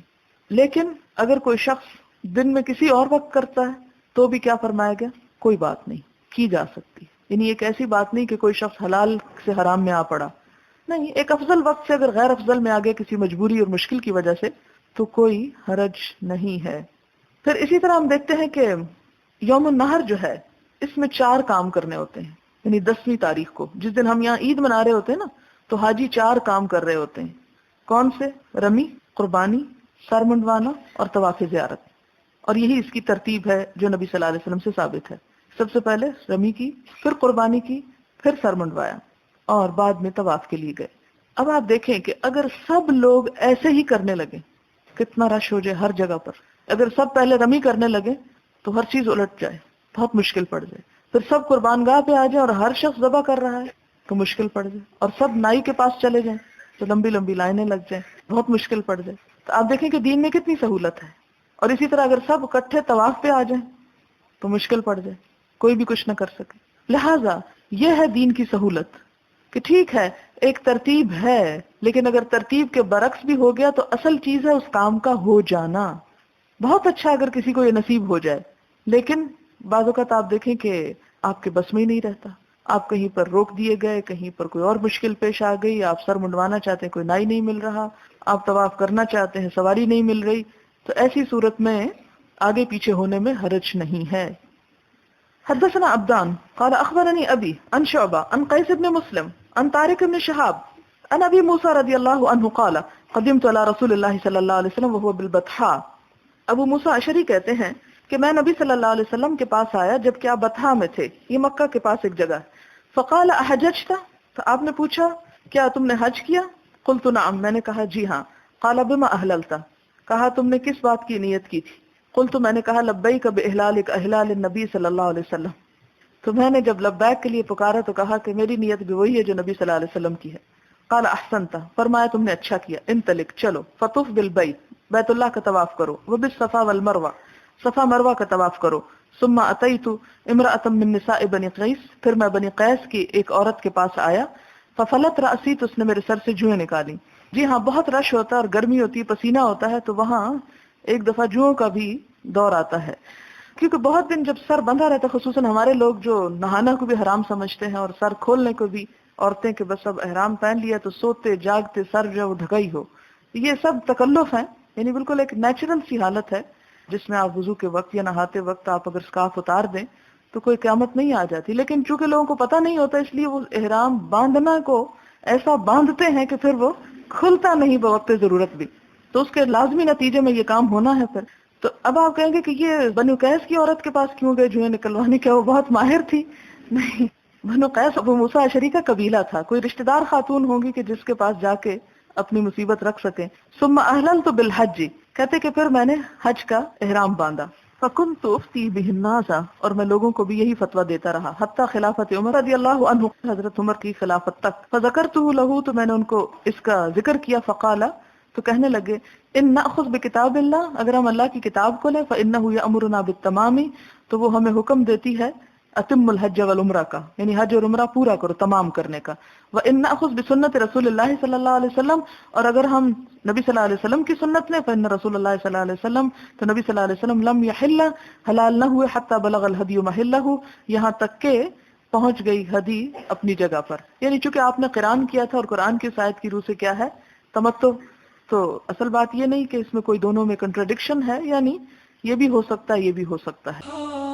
[SPEAKER 1] لیکن اگر کوئی شخص دن میں کسی اور وقت کرتا ہے تو بھی کیا فرمایا گیا؟ کوئی بات نہیں، کی جا سکتی، یعنی ایک ایسی بات نہیں کہ کوئی شخص حلال سے حرام میں آ پڑا، نہیں، ایک افضل وقت سے اگر غیر افضل میں آگے کسی مجبوری اور مشکل کی وجہ سے تو کوئی حرج نہیں ہے۔ پھر اسی طرح ہم دیکھتے ہیں کہ یوم النحر جو ہے اس میں 4 کام کرنے ہوتے ہیں، یعنی 10ویں تاریخ کو جس دن ہم یہاں عید منا رہے ہوتے ہیں نا، تو حاجی 4 کام کر رہے ہوتے ہیں۔ کون سے؟ رمی، قربانی، سر منڈوانا اور طواف زیارت، اور یہی اس کی ترتیب ہے جو نبی صلی اللہ علیہ وسلم سے ثابت ہے۔ سب سے پہلے رمی کی، پھر قربانی کی، پھر سر منڈوایا اور بعد میں طواف کے لیے گئے۔ اب آپ دیکھیں کہ اگر سب لوگ ایسے ہی کرنے لگے کتنا رش ہو جائے ہر جگہ پر۔ اگر سب پہلے رمی کرنے لگے تو ہر چیز الٹ جائے، بہت مشکل پڑ جائے۔ پھر سب قربان گاہ پہ آ جائے اور ہر شخص ذبح کر رہا ہے تو مشکل پڑ جائے، اور سب نائی کے پاس چلے جائیں تو لمبی لمبی لائنیں لگ جائیں، بہت مشکل پڑ جائے۔ تو آپ دیکھیں کہ دین میں کتنی سہولت ہے۔ اور اسی طرح اگر سب اکٹھے طواف پہ آ جائیں تو مشکل پڑ جائے، کوئی بھی کچھ نہ کر سکے۔ لہٰذا یہ ہے دین کی سہولت کہ ٹھیک ہے ایک ترتیب ہے، لیکن اگر ترتیب کے برعکس بھی ہو گیا تو اصل چیز ہے اس کام کا ہو جانا۔ بہت اچھا اگر کسی کو یہ نصیب ہو جائے، لیکن بعض اوقات آپ دیکھیں کہ آپ کے بس میں ہی نہیں رہتا، آپ کہیں پر روک دیے گئے، کہیں پر کوئی اور مشکل پیش آ گئی، آپ سر منڈوانا چاہتے ہیں کوئی نائی نہیں مل رہا، آپ طواف کرنا چاہتے ہیں سواری نہیں مل رہی، تو ایسی صورت میں آگے پیچھے ہونے میں حرج نہیں ہے۔ حدثنا عبدان قال اخبرني ابي عن شعبة عن قيس بن مسلم عن طارق بن شهاب عن ابي موسى رضي الله عنه قال قدمت على رسول الله صلى الله عليه وسلم وهو بالبطحاء، ابو موسیٰ اشعری کہتے ہیں کہ میں نبی صلی اللہ علیہ وسلم کے پاس آیا جبکہ آپ بطحا میں تھے، یہ مکہ کے پاس ایک جگہ ہے۔ فقال احججت، تو آپ نے پوچھا کیا تم نے حج کیا؟ قلت نعم، میں نے کہا جی ہاں۔ قال بما احللت، کہا تم نے کس بات کی نیت کی تھی؟ قلت، میں نے کہا لبیک باحلالک احلال النبی صلی اللہ علیہ وسلم، تو میں نے جب لبیک کے لیے پکارا تو کہا کہ میری نیت بھی وہی ہے جو نبی صلی اللہ علیہ وسلم کی ہے۔ قال احسنت، فرمایا تم نے اچھا کیا۔ انطلق، چلو، فطوف بالبیت، بیت اللہ کا طواف کرو، وبالصفا والمروہ، صفا مروہ کا طواف کرو۔ ثم اتیت امرأة من نساء بنی قیس، پھر میں بنی قیس کی ایک عورت کے پاس آیا۔ ففلت رأسی، تو اس نے میرے سر سے جوئیں نکالی۔ جی ہاں، بہت رش ہوتا ہے اور گرمی ہوتی ہے، پسینہ ہوتا ہے، تو وہاں ایک دفعہ جوؤں کا بھی دور آتا ہے، کیونکہ بہت دن جب سر بندھا رہتا، خصوصاً ہمارے لوگ جو نہانا کو بھی حرام سمجھتے ہیں اور سر کھولنے کو بھی، عورتیں کہ بس اب احرام پہن لیا تو سوتے جاگتے سر جو وہ ڈھکا ہی ہو، یہ سب تکلف ہیں، یعنی بالکل ایک نیچرل سی حالت ہے جس میں آپ وضو کے وقت یا نہاتے وقت آپ اگر سکارف اتار دیں تو کوئی قیامت نہیں آ جاتی۔ لیکن چونکہ لوگوں کو پتہ نہیں ہوتا، اس لیے وہ احرام باندھنا کو ایسا باندھتے ہیں کہ پھر وہ کھلتا نہیں بوقت ضرورت بھی، تو اس کے لازمی نتیجے میں یہ کام ہونا ہے پھر۔ تو اب آپ کہیں گے کہ یہ بنو قیس کی عورت کے پاس کیوں گئے جوئیں نکلوانے، کیا وہ بہت ماہر تھی؟ نہیں، بنو قیس ابو موسیٰ اشعری کا قبیلہ تھا، کوئی رشتہ دار خاتون ہوگی کہ جس کے پاس جا کے اپنی مصیبت رکھ سکیں۔ ثم احللت بالحج، کہتے کہ پھر میں نے حج کا احرام باندھا۔ فکنت افتی بہ الناس، اور میں لوگوں کو بھی یہی فتویٰ دیتا رہا حتی خلافت عمر رضی اللہ عنہ، حضرت عمر کی خلافت تک۔ فذکرتہ لہ، تو میں نے ان کو اس کا ذکر کیا، فقال، تو کہنے لگے، ان ناخذ بکتاب اللہ، اگر ہم اللہ کی کتاب کو لیں، فانہ یامرنا بالتمام، تو وہ ہمیں حکم دیتی ہے اتم الحج والعمرہ کا، یعنی حج اور عمرہ پورا کرو، تمام کرنے کا۔ وان ناخذ بسنت رسول اللہ صلی اللہ علیہ وسلم، اور اگر ہم نبی صلی اللہ علیہ وسلم کی سنت لیں، فان رسول اللہ صلی اللہ علیہ وسلم، تو نبی صلی اللہ علیہ وسلم لم یحل، حلال نہ ہوئے، حتی بلغ الہدی محلہ، یہاں تک کہ پہنچ گئی ہدی اپنی جگہ پر، یعنی چونکہ آپ نے قران کیا تھا اور قرآن کی آیت کی روح سے کیا ہے تمتع، تو اصل بات یہ نہیں کہ اس میں کوئی دونوں میں کنٹرڈکشن ہے، یعنی یہ بھی ہو سکتا ہے، یہ بھی ہو سکتا ہے۔